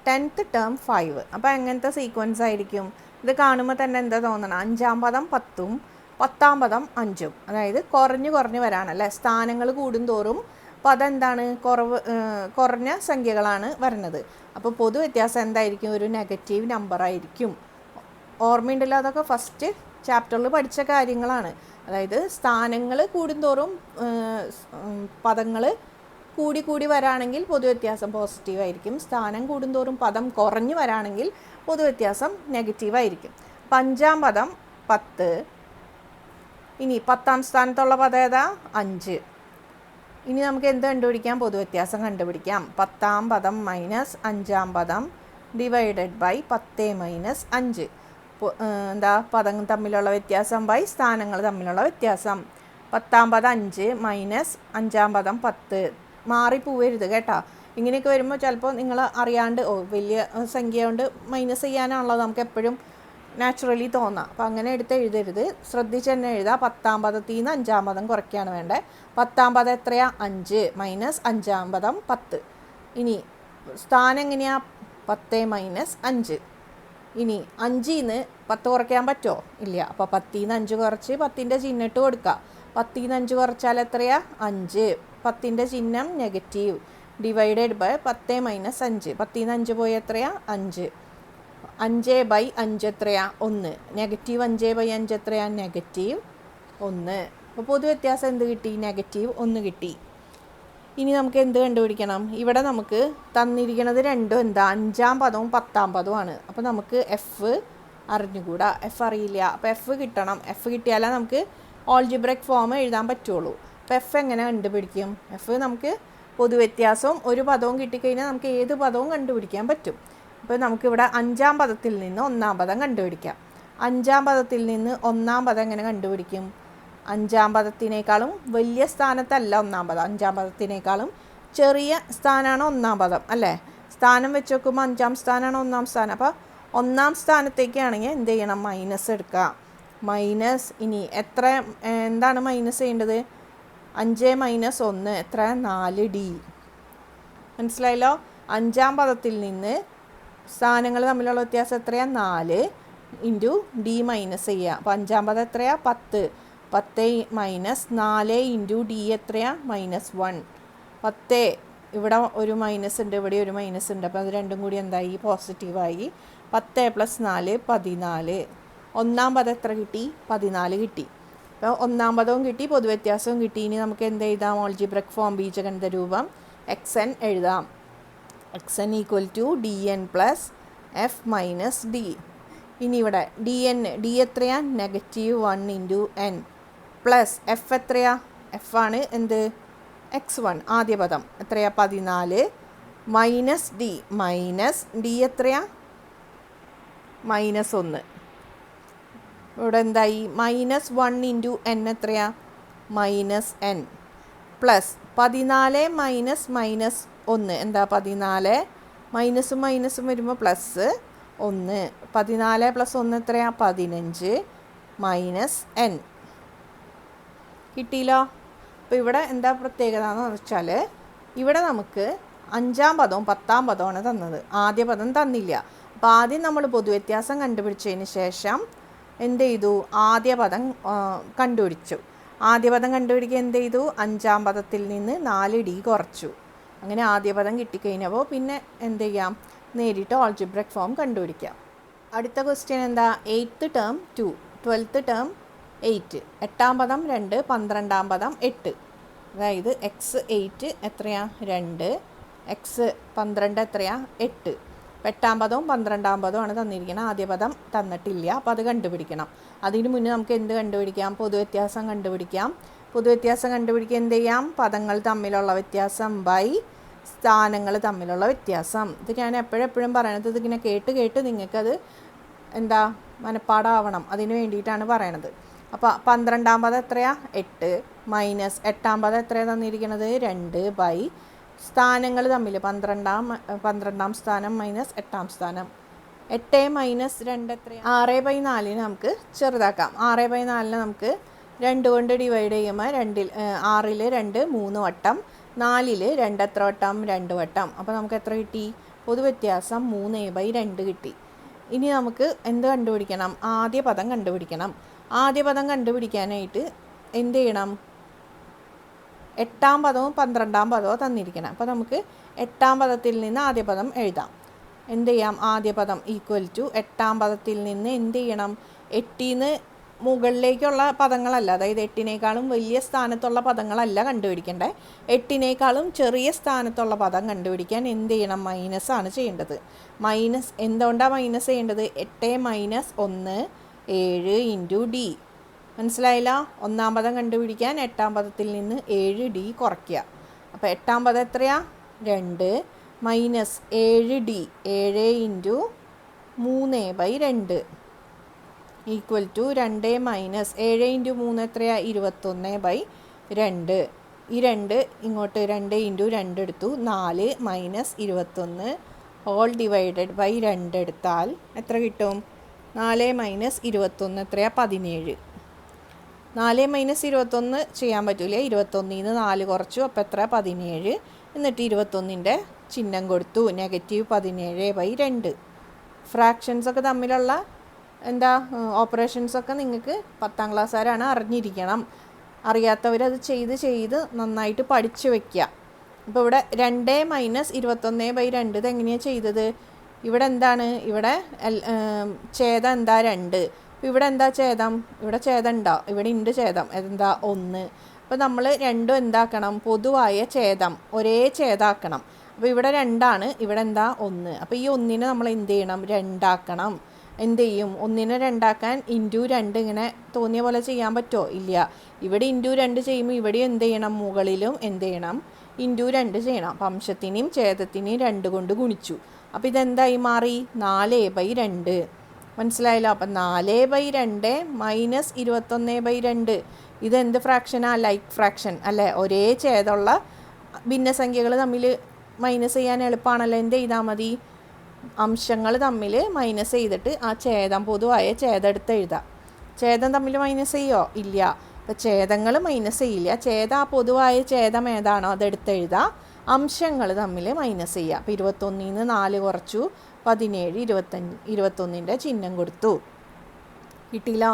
10th term 5. അപ്പോൾ എങ്ങനത്തെ സീക്വൻസ് ആയിരിക്കും? ഇത് കാണുമ്പോൾ തന്നെ എന്താ തോന്നണം? 5-ാം പദം 10ഉം 10-ാം പദം 5ഉം. അതായത് കുറഞ്ഞു വരാണല്ലേ. സ്ഥാനങ്ങൾ കൂടുന്തോറും പദം എന്താണ്? കുറഞ്ഞ സംഖ്യകളാണ് വരുന്നത്. അപ്പോൾ പൊതുവ്യത്യാസം എന്തായിരിക്കും? ഒരു നെഗറ്റീവ് നമ്പർ ആയിരിക്കും. ഓർമ്മയുണ്ടല്ലോ, അതൊക്കെ ഫസ്റ്റ് ചാപ്റ്ററിൽ പഠിച്ച കാര്യങ്ങളാണ്. അതായത് സ്ഥാനങ്ങൾ കൂടുന്തോറും പദങ്ങൾ കൂടി വരാണെങ്കിൽ പൊതുവ്യത്യാസം പോസിറ്റീവ് ആയിരിക്കും. സ്ഥാനം കൂടുന്തോറും പദം കുറഞ്ഞു വരാണെങ്കിൽ പൊതുവ്യത്യാസം നെഗറ്റീവായിരിക്കും. 5-ാം പദം 10. ഇനി 10-ാം സ്ഥാനത്തുള്ള പദം ഏതാ? 5. ഇനി നമുക്ക് എന്ത് കണ്ടുപിടിക്കാം? പൊതുവ്യത്യാസം കണ്ടുപിടിക്കാം. 10-ാം പദം മൈനസ് 5-ാം പദം ഡിവൈഡഡ് ബൈ 10 മൈനസ് 5. എന്താ? പദങ്ങൾ തമ്മിലുള്ള വ്യത്യാസം ബൈ സ്ഥാനങ്ങൾ തമ്മിലുള്ള വ്യത്യാസം. 10-ാം പദം 5 മൈനസ് 5-ാം പദം 10. മാറിപ്പോവരുത് കേട്ടോ. ഇങ്ങനെയൊക്കെ വരുമ്പോൾ ചിലപ്പോൾ നിങ്ങൾ അറിയാണ്ട് വലിയ സംഖ്യ കൊണ്ട് മൈനസ് ചെയ്യാനാണല്ലോ നമുക്ക് എപ്പോഴും നാച്ചുറലി തോന്നാം. അപ്പോൾ അങ്ങനെ എടുത്ത് എഴുതരുത്, ശ്രദ്ധിച്ച് തന്നെ എഴുതുക. 10-ാം പദത്തിൽ നിന്ന് 5-ാം പദം കുറയ്ക്കുകയാണ് വേണ്ടത്. 10-ാം പദം എത്രയാ? 5 മൈനസ് 5-ാം പദം 10. ഇനി സ്ഥാനം എങ്ങനെയാ? 10 മൈനസ് 5. ഇനി 5-ൽ നിന്ന് 10 കുറയ്ക്കാൻ പറ്റുമോ? ഇല്ല. അപ്പോൾ 10-ൽ നിന്ന് 5 കുറച്ച് 10ൻ്റെ ചിഹ്നം ഇട്ട് കൊടുക്കുക. 10-ൽ നിന്ന് 5 കുറച്ചാൽ എത്രയാ? 5. 10ൻ്റെ ചിഹ്നം നെഗറ്റീവ്. Divided by 10 minus 5. 10-ൽ നിന്ന് 5 പോയി എത്രയാ? 5. 5/5 എത്രയാ? 1. നെഗറ്റീവ് 5/5 എത്രയാ? നെഗറ്റീവ് 1. അപ്പോൾ പൊതുവ്യത്യാസം എന്ത് കിട്ടി? നെഗറ്റീവ് 1 കിട്ടി. ഇനി നമുക്ക് എന്ത് കണ്ടുപിടിക്കണം? ഇവിടെ നമുക്ക് തന്നിരിക്കുന്നത് രണ്ടും എന്താ? 5-ാം പദവും 10-ാം പദവുമാണ്. അപ്പോൾ നമുക്ക് എഫ് അറിഞ്ഞുകൂടാ, എഫ് അറിയില്ല. അപ്പോൾ എഫ് കിട്ടണം. എഫ് കിട്ടിയാലേ നമുക്ക് ഓൾജിബ്രൈക് ഫോം എഴുതാൻ പറ്റുള്ളൂ. അപ്പോൾ എഫ് എങ്ങനെ കണ്ടുപിടിക്കും? എഫ് നമുക്ക് പൊതുവ്യത്യാസവും ഒരു പദവും കിട്ടിക്കഴിഞ്ഞാൽ നമുക്ക് ഏത് പദവും കണ്ടുപിടിക്കാൻ പറ്റും. അപ്പോൾ നമുക്കിവിടെ 5-ാം പദത്തിൽ നിന്ന് 1-ാം പദം കണ്ടുപിടിക്കാം. 5-ാം പദത്തിൽ നിന്ന് 1-ാം പദം എങ്ങനെ കണ്ടുപിടിക്കും? 5-ാം പദത്തിനേക്കാളും വലിയ സ്ഥാനത്തല്ല 1-ാം പദം. 5-ാം പദത്തിനേക്കാളും ചെറിയ സ്ഥാനമാണ് 1-ാം പദം അല്ലേ. സ്ഥാനം വെച്ച് നോക്കുമ്പോൾ 5-ാം സ്ഥാനമാണ് 1-ാം സ്ഥാനം. അപ്പോൾ 1-ാം സ്ഥാനത്തേക്കാണെങ്കിൽ എന്ത് ചെയ്യണം? മൈനസ് എടുക്കുക. മൈനസ് ഇനി എത്ര എന്താണ് മൈനസ് ചെയ്യേണ്ടത്? 5 മൈനസ് 1 എത്ര? 4D. മനസ്സിലായല്ലോ? 5-ാം പദത്തിൽ നിന്ന് സ്ഥാനങ്ങൾ തമ്മിലുള്ള വ്യത്യാസം എത്രയാ? 4 ഇൻറ്റു ഡി മൈനസ് ചെയ്യുക. അപ്പോൾ 5-ാം പദം എത്രയാ? 10. 10 മൈനസ് 4 ഇൻറ്റു ഡി എത്രയാ? -1. 10 ഇവിടെ ഒരു മൈനസ് ഉണ്ട്, ഇവിടെ ഒരു മൈനസ് ഉണ്ട്. അപ്പോൾ അത് രണ്ടും കൂടി എന്തായി? പോസിറ്റീവായി. 10 + 4 14. 1-ാം പദം എത്ര കിട്ടി? 14 കിട്ടി. അപ്പോൾ 1-ാം പദവും കിട്ടി, പൊതുവ്യത്യാസവും കിട്ടി. ഇനി നമുക്ക് എന്ത് എഴുതാം? ഓൾജിബ്രൈക് ഫോം ബീജഗണിത രൂപം xn എഴുതാം. xn = dn plus F minus D. ഇനി ഇവിടെ ഡി എത്രയാ? -1 ഇൻറ്റു n പ്ലസ് എഫ് എത്രയാ? എഫ് ആണ് എന്ത്? x1 ആദ്യ പദം എത്രയാ? 14 മൈനസ് ഡി എത്രയാ? -1. ഇവിടെ എന്തായി? -1 ഇൻറ്റു n എത്രയാ? -n പ്ലസ് 14 മൈനസ് -1 എന്താ? 14 മൈനസും മൈനസും വരുമ്പോൾ പ്ലസ് 1. 14 + 1 എത്രയാ? 15 -n. കിട്ടിയില്ലോ? അപ്പോൾ ഇവിടെ എന്താ പ്രത്യേകത എന്ന് വെച്ചാൽ ഇവിടെ നമുക്ക് 5-ാം പദവും 10-ാം പദവുമാണ് തന്നത്, ആദ്യ പദം തന്നില്ല. അപ്പോൾ ആദ്യം നമ്മൾ പൊതുവ്യത്യാസം കണ്ടുപിടിച്ചതിന് ശേഷം എന്ത് ചെയ്തു? ആദ്യ പദം കണ്ടുപിടിച്ചു. ആദ്യ പദം കണ്ടുപിടിക്കുക എന്ത് ചെയ്തു? 5-ാം പദത്തിൽ നിന്ന് 4D കുറച്ചു. അങ്ങനെ ആദ്യ പദം കിട്ടിക്കഴിഞ്ഞപ്പോൾ പിന്നെ എന്ത് ചെയ്യാം? നേരിട്ട് ഓൾജിബ്രൈക് ഫോം കണ്ടുപിടിക്കാം. അടുത്ത ക്വസ്റ്റ്യൻ എന്താ? 8th ടേം 2, 12th ടേം 8, 8-ാം പദം 2, 12-ാം പദം 8. അതായത് x8 എത്രയാ? 2, x12 എത്രയാ? 8. 8-ാം പദവും 12-ാം പദവുമാണ് തന്നിരിക്കുന്നത്, ആദ്യ പദം തന്നിട്ടില്ല. അപ്പോൾ അത് കണ്ടുപിടിക്കണം. അതിന് മുന്നേ നമുക്ക് എന്ത് കണ്ടുപിടിക്കാം? പൊതുവ്യത്യാസം കണ്ടുപിടിക്കാം. പൊതുവ്യത്യാസം കണ്ടുപിടിക്കുക എന്ത് ചെയ്യാം? പദങ്ങൾ തമ്മിലുള്ള വ്യത്യാസം ബൈ സ്ഥാനങ്ങൾ തമ്മിലുള്ള വ്യത്യാസം. ഇത് ഞാൻ എപ്പോഴെപ്പോഴും പറയണത്, ഇതിങ്ങനെ കേട്ട് കേട്ട് നിങ്ങൾക്കത് എന്താ മനപ്പാടാവണം, അതിന് വേണ്ടിയിട്ടാണ് പറയണത്. അപ്പോൾ 12-ാം പദം എത്രയാ? 8 മൈനസ് 8-ാം പദം എത്രയാണ് തന്നിരിക്കുന്നത്? 2 ബൈ സ്ഥാനങ്ങൾ തമ്മിൽ 12-ാം സ്ഥാനം മൈനസ് 8-ാം സ്ഥാനം. 8 മൈനസ് 2 എത്രയാണ്? 6/4 നമുക്ക് ചെറുതാക്കാം. 6/4 നമുക്ക് 2 കൊണ്ട് ഡിവൈഡ് ചെയ്യുമ്പോൾ 6-ൽ 2 3 വട്ടം, 4-ൽ 2 എത്ര വട്ടം? 2 വട്ടം. അപ്പോൾ നമുക്ക് എത്ര കിട്ടി? പൊതുവ്യത്യാസം 3/2 കിട്ടി. ഇനി നമുക്ക് എന്ത് കണ്ടുപിടിക്കണം? ആദ്യ പദം കണ്ടുപിടിക്കണം. ആദ്യ പദം കണ്ടുപിടിക്കാനായിട്ട് എന്ത് ചെയ്യണം? 8-ാം പദവും 12-ാം പദവും തന്നിരിക്കണം. അപ്പോൾ നമുക്ക് 8-ാം പദത്തിൽ നിന്ന് ആദ്യ പദം എഴുതാം. എന്ത് ചെയ്യാം? ആദ്യ പദം ഈക്വൽ ടു 8-ാം പദത്തിൽ നിന്ന് എന്ത് ചെയ്യണം? 8-ന്ന് മുകളിലേക്കുള്ള പദങ്ങളല്ല, അതായത് 8-നേക്കാളും വലിയ സ്ഥാനത്തുള്ള പദങ്ങളല്ല കണ്ടുപിടിക്കേണ്ടത്. 8-നേക്കാളും ചെറിയ സ്ഥാനത്തുള്ള പദം കണ്ടുപിടിക്കാൻ എന്ത് ചെയ്യണം? മൈനസ് ആണ് ചെയ്യേണ്ടത്. മൈനസ് എന്തുകൊണ്ടാണ് മൈനസ് ചെയ്യേണ്ടത്? 8 മൈനസ് 1 7 ഇൻറ്റു ഡി. മനസ്സിലായില്ല? 1-ാം പദം കണ്ടുപിടിക്കാൻ 8-ാം പദത്തിൽ നിന്ന് 7d കുറയ്ക്കുക. അപ്പോൾ 8-ാം പദം എത്രയാ? 2 minus 7d 7 into 3/2 equal to 2 minus 7 into 3 എത്രയാ? 21/2. ഈ 2 ഇങ്ങോട്ട് 2 ഇൻറ്റു 2 എടുത്തു. 4 മൈനസ് 21 ഹോൾ ഡിവൈഡഡ് ബൈ 2 എടുത്താൽ എത്ര കിട്ടും? 4 മൈനസ് 21 എത്രയാ? 17. 4 മൈനസ് 21 ചെയ്യാൻ പറ്റൂല. 21-ന്ന് 4 കുറച്ചു. അപ്പോൾ എത്ര? 17. എന്നിട്ട് 21-ൻ്റെ ചിഹ്നം കൊടുത്തു. -17/2. ഫ്രാക്ഷൻസൊക്കെ തമ്മിലുള്ള ഓപ്പറേഷൻസൊക്കെ നിങ്ങൾക്ക് 10-ാം ക്ലാസ്സുകാരാണ് അറിഞ്ഞിരിക്കണം. അറിയാത്തവരത് ചെയ്ത് നന്നായിട്ട് പഠിച്ചു വയ്ക്കുക. അപ്പോൾ ഇവിടെ 2 മൈനസ് 21/2 ഇതെങ്ങനെയാണ് ചെയ്തത്? ഇവിടെ എന്താണ്? ഇവിടെ ഛേദം എന്താ? 2. അപ്പോൾ ഇവിടെ എന്താ ഛേദം? ഇവിടെ ഛേദം ഉണ്ടോ? ഇവിടെ ഉണ്ട് ഛേദം. എന്താ? 1. അപ്പോൾ നമ്മൾ രണ്ടും എന്താക്കണം? പൊതുവായ ഛേദം ഒരേ ഛേദമാക്കണം. അപ്പോൾ ഇവിടെ 2ആണ്, ഇവിടെ എന്താ? 1. അപ്പോൾ ഈ 1-നെ നമ്മൾ എന്ത് ചെയ്യണം? 2 ആക്കണം. എന്ത് ചെയ്യും? 1-നെ 2 ആക്കാൻ ഇൻറ്റു 2 ഇങ്ങനെ തോന്നിയ പോലെ ചെയ്യാൻ പറ്റുമോ? ഇല്ല. ഇവിടെ ഇൻറ്റു 2 ചെയ്യുമ്പോൾ ഇവിടെ എന്ത് ചെയ്യണം? മുകളിലും എന്ത് ചെയ്യണം? ഇൻറ്റു 2 ചെയ്യണം. അപ്പം അംശത്തിനെയും ഛേദത്തിനെയും 2 കൊണ്ട് ഗുണിച്ചു. അപ്പോൾ ഇതെന്തായി മാറി? 4/2. മനസ്സിലായല്ലോ? അപ്പം 4/2 മൈനസ് 21/2 ഇതെന്ത് ഫ്രാക്ഷനാ? ലൈക്ക് ഫ്രാക്ഷൻ അല്ലേ? ഒരേ ഛേദമുള്ള ഭിന്നസംഖ്യകൾ തമ്മിൽ മൈനസ് ചെയ്യാൻ എളുപ്പമാണല്ലോ. എന്ത് ചെയ്താൽ മതി? അംശങ്ങൾ തമ്മിൽ മൈനസ് ചെയ്തിട്ട് ആ ഛേദം പൊതുവായ ഛേദം എടുത്ത് എഴുതാം. ഛേദം തമ്മിൽ മൈനസ് ചെയ്യോ? ഇല്ല. അപ്പോൾ ഛേദങ്ങൾ മൈനസ് ചെയ്യില്ല. ആ പൊതുവായ ഛേദം ഏതാണോ അതെടുത്ത് എഴുതാം. അംശങ്ങൾ തമ്മിൽ മൈനസ് ചെയ്യുക. അപ്പോൾ 21-ന്ന് 4 കുറച്ചു. 17 21-ൻ്റെ ചിഹ്നം കൊടുത്തു. കിട്ടിയില്ലോ?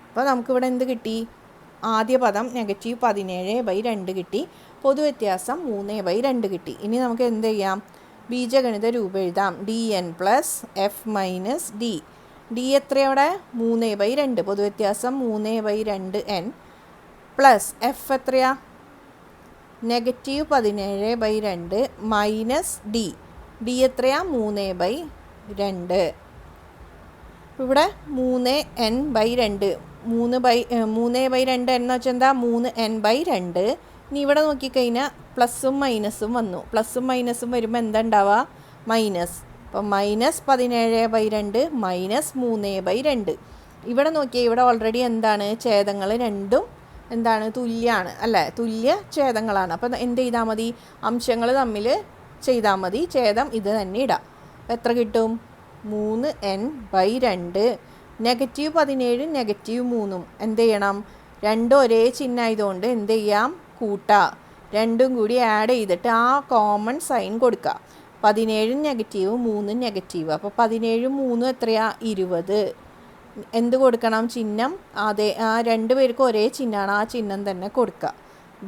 അപ്പോൾ നമുക്കിവിടെ എന്ത് കിട്ടി? ആദ്യ പദം -17/2 കിട്ടി. പൊതുവ്യത്യാസം 3/2 കിട്ടി. ഇനി നമുക്ക് എന്ത് ചെയ്യാം? ബീജഗണിത രൂപം എഴുതാം. dn plus F minus D. D എത്രയവിടെ? 3/2. പൊതുവ്യത്യാസം 3/2n പ്ലസ് എഫ് എത്രയാ? -17/2 മൈനസ് ഡി. ഡി എത്രയാ? 3/2. ഇവിടെ 3n/2. 3/2 എന്ന് വെച്ചാൽ എന്താ? 3n/2. ഇനി ഇവിടെ നോക്കിക്കഴിഞ്ഞാൽ പ്ലസും മൈനസും വന്നു. പ്ലസും മൈനസും വരുമ്പോൾ എന്താ ഉണ്ടാവുക? മൈനസ്. അപ്പോൾ -17/2 മൈനസ് 3/2. ഇവിടെ നോക്കിയാൽ ഇവിടെ ഓൾറെഡി എന്താണ്? ഛേദങ്ങൾ രണ്ടും എന്താണ്? തുല്യമാണ് അല്ലേ? തുല്യ ഛേദങ്ങളാണ്. അപ്പോൾ എന്ത് ചെയ്താൽ മതി? അംശങ്ങൾ തമ്മിൽ ചെയ്താൽ മതി. ഛേദം ഇത് തന്നെ ഇടാം. അപ്പോൾ എത്ര കിട്ടും? 3n/2. -17 -3 എന്ത് ചെയ്യണം? രണ്ടും ഒരേ ചിഹ്നമായതുകൊണ്ട് എന്ത് ചെയ്യാം? കൂട്ടാം. രണ്ടും കൂടി ആഡ് ചെയ്തിട്ട് ആ കോമൺ സൈൻ കൊടുക്കുക. 17 നെഗറ്റീവ് 3 നെഗറ്റീവ്. അപ്പോൾ 17 3 എത്രയാ? 20. എന്ത് കൊടുക്കണം? ചിഹ്നം അതെ, ആ 2 പേർക്കും ഒരേ ചിഹ്നമാണ്. ആ ചിഹ്നം തന്നെ കൊടുക്കുക.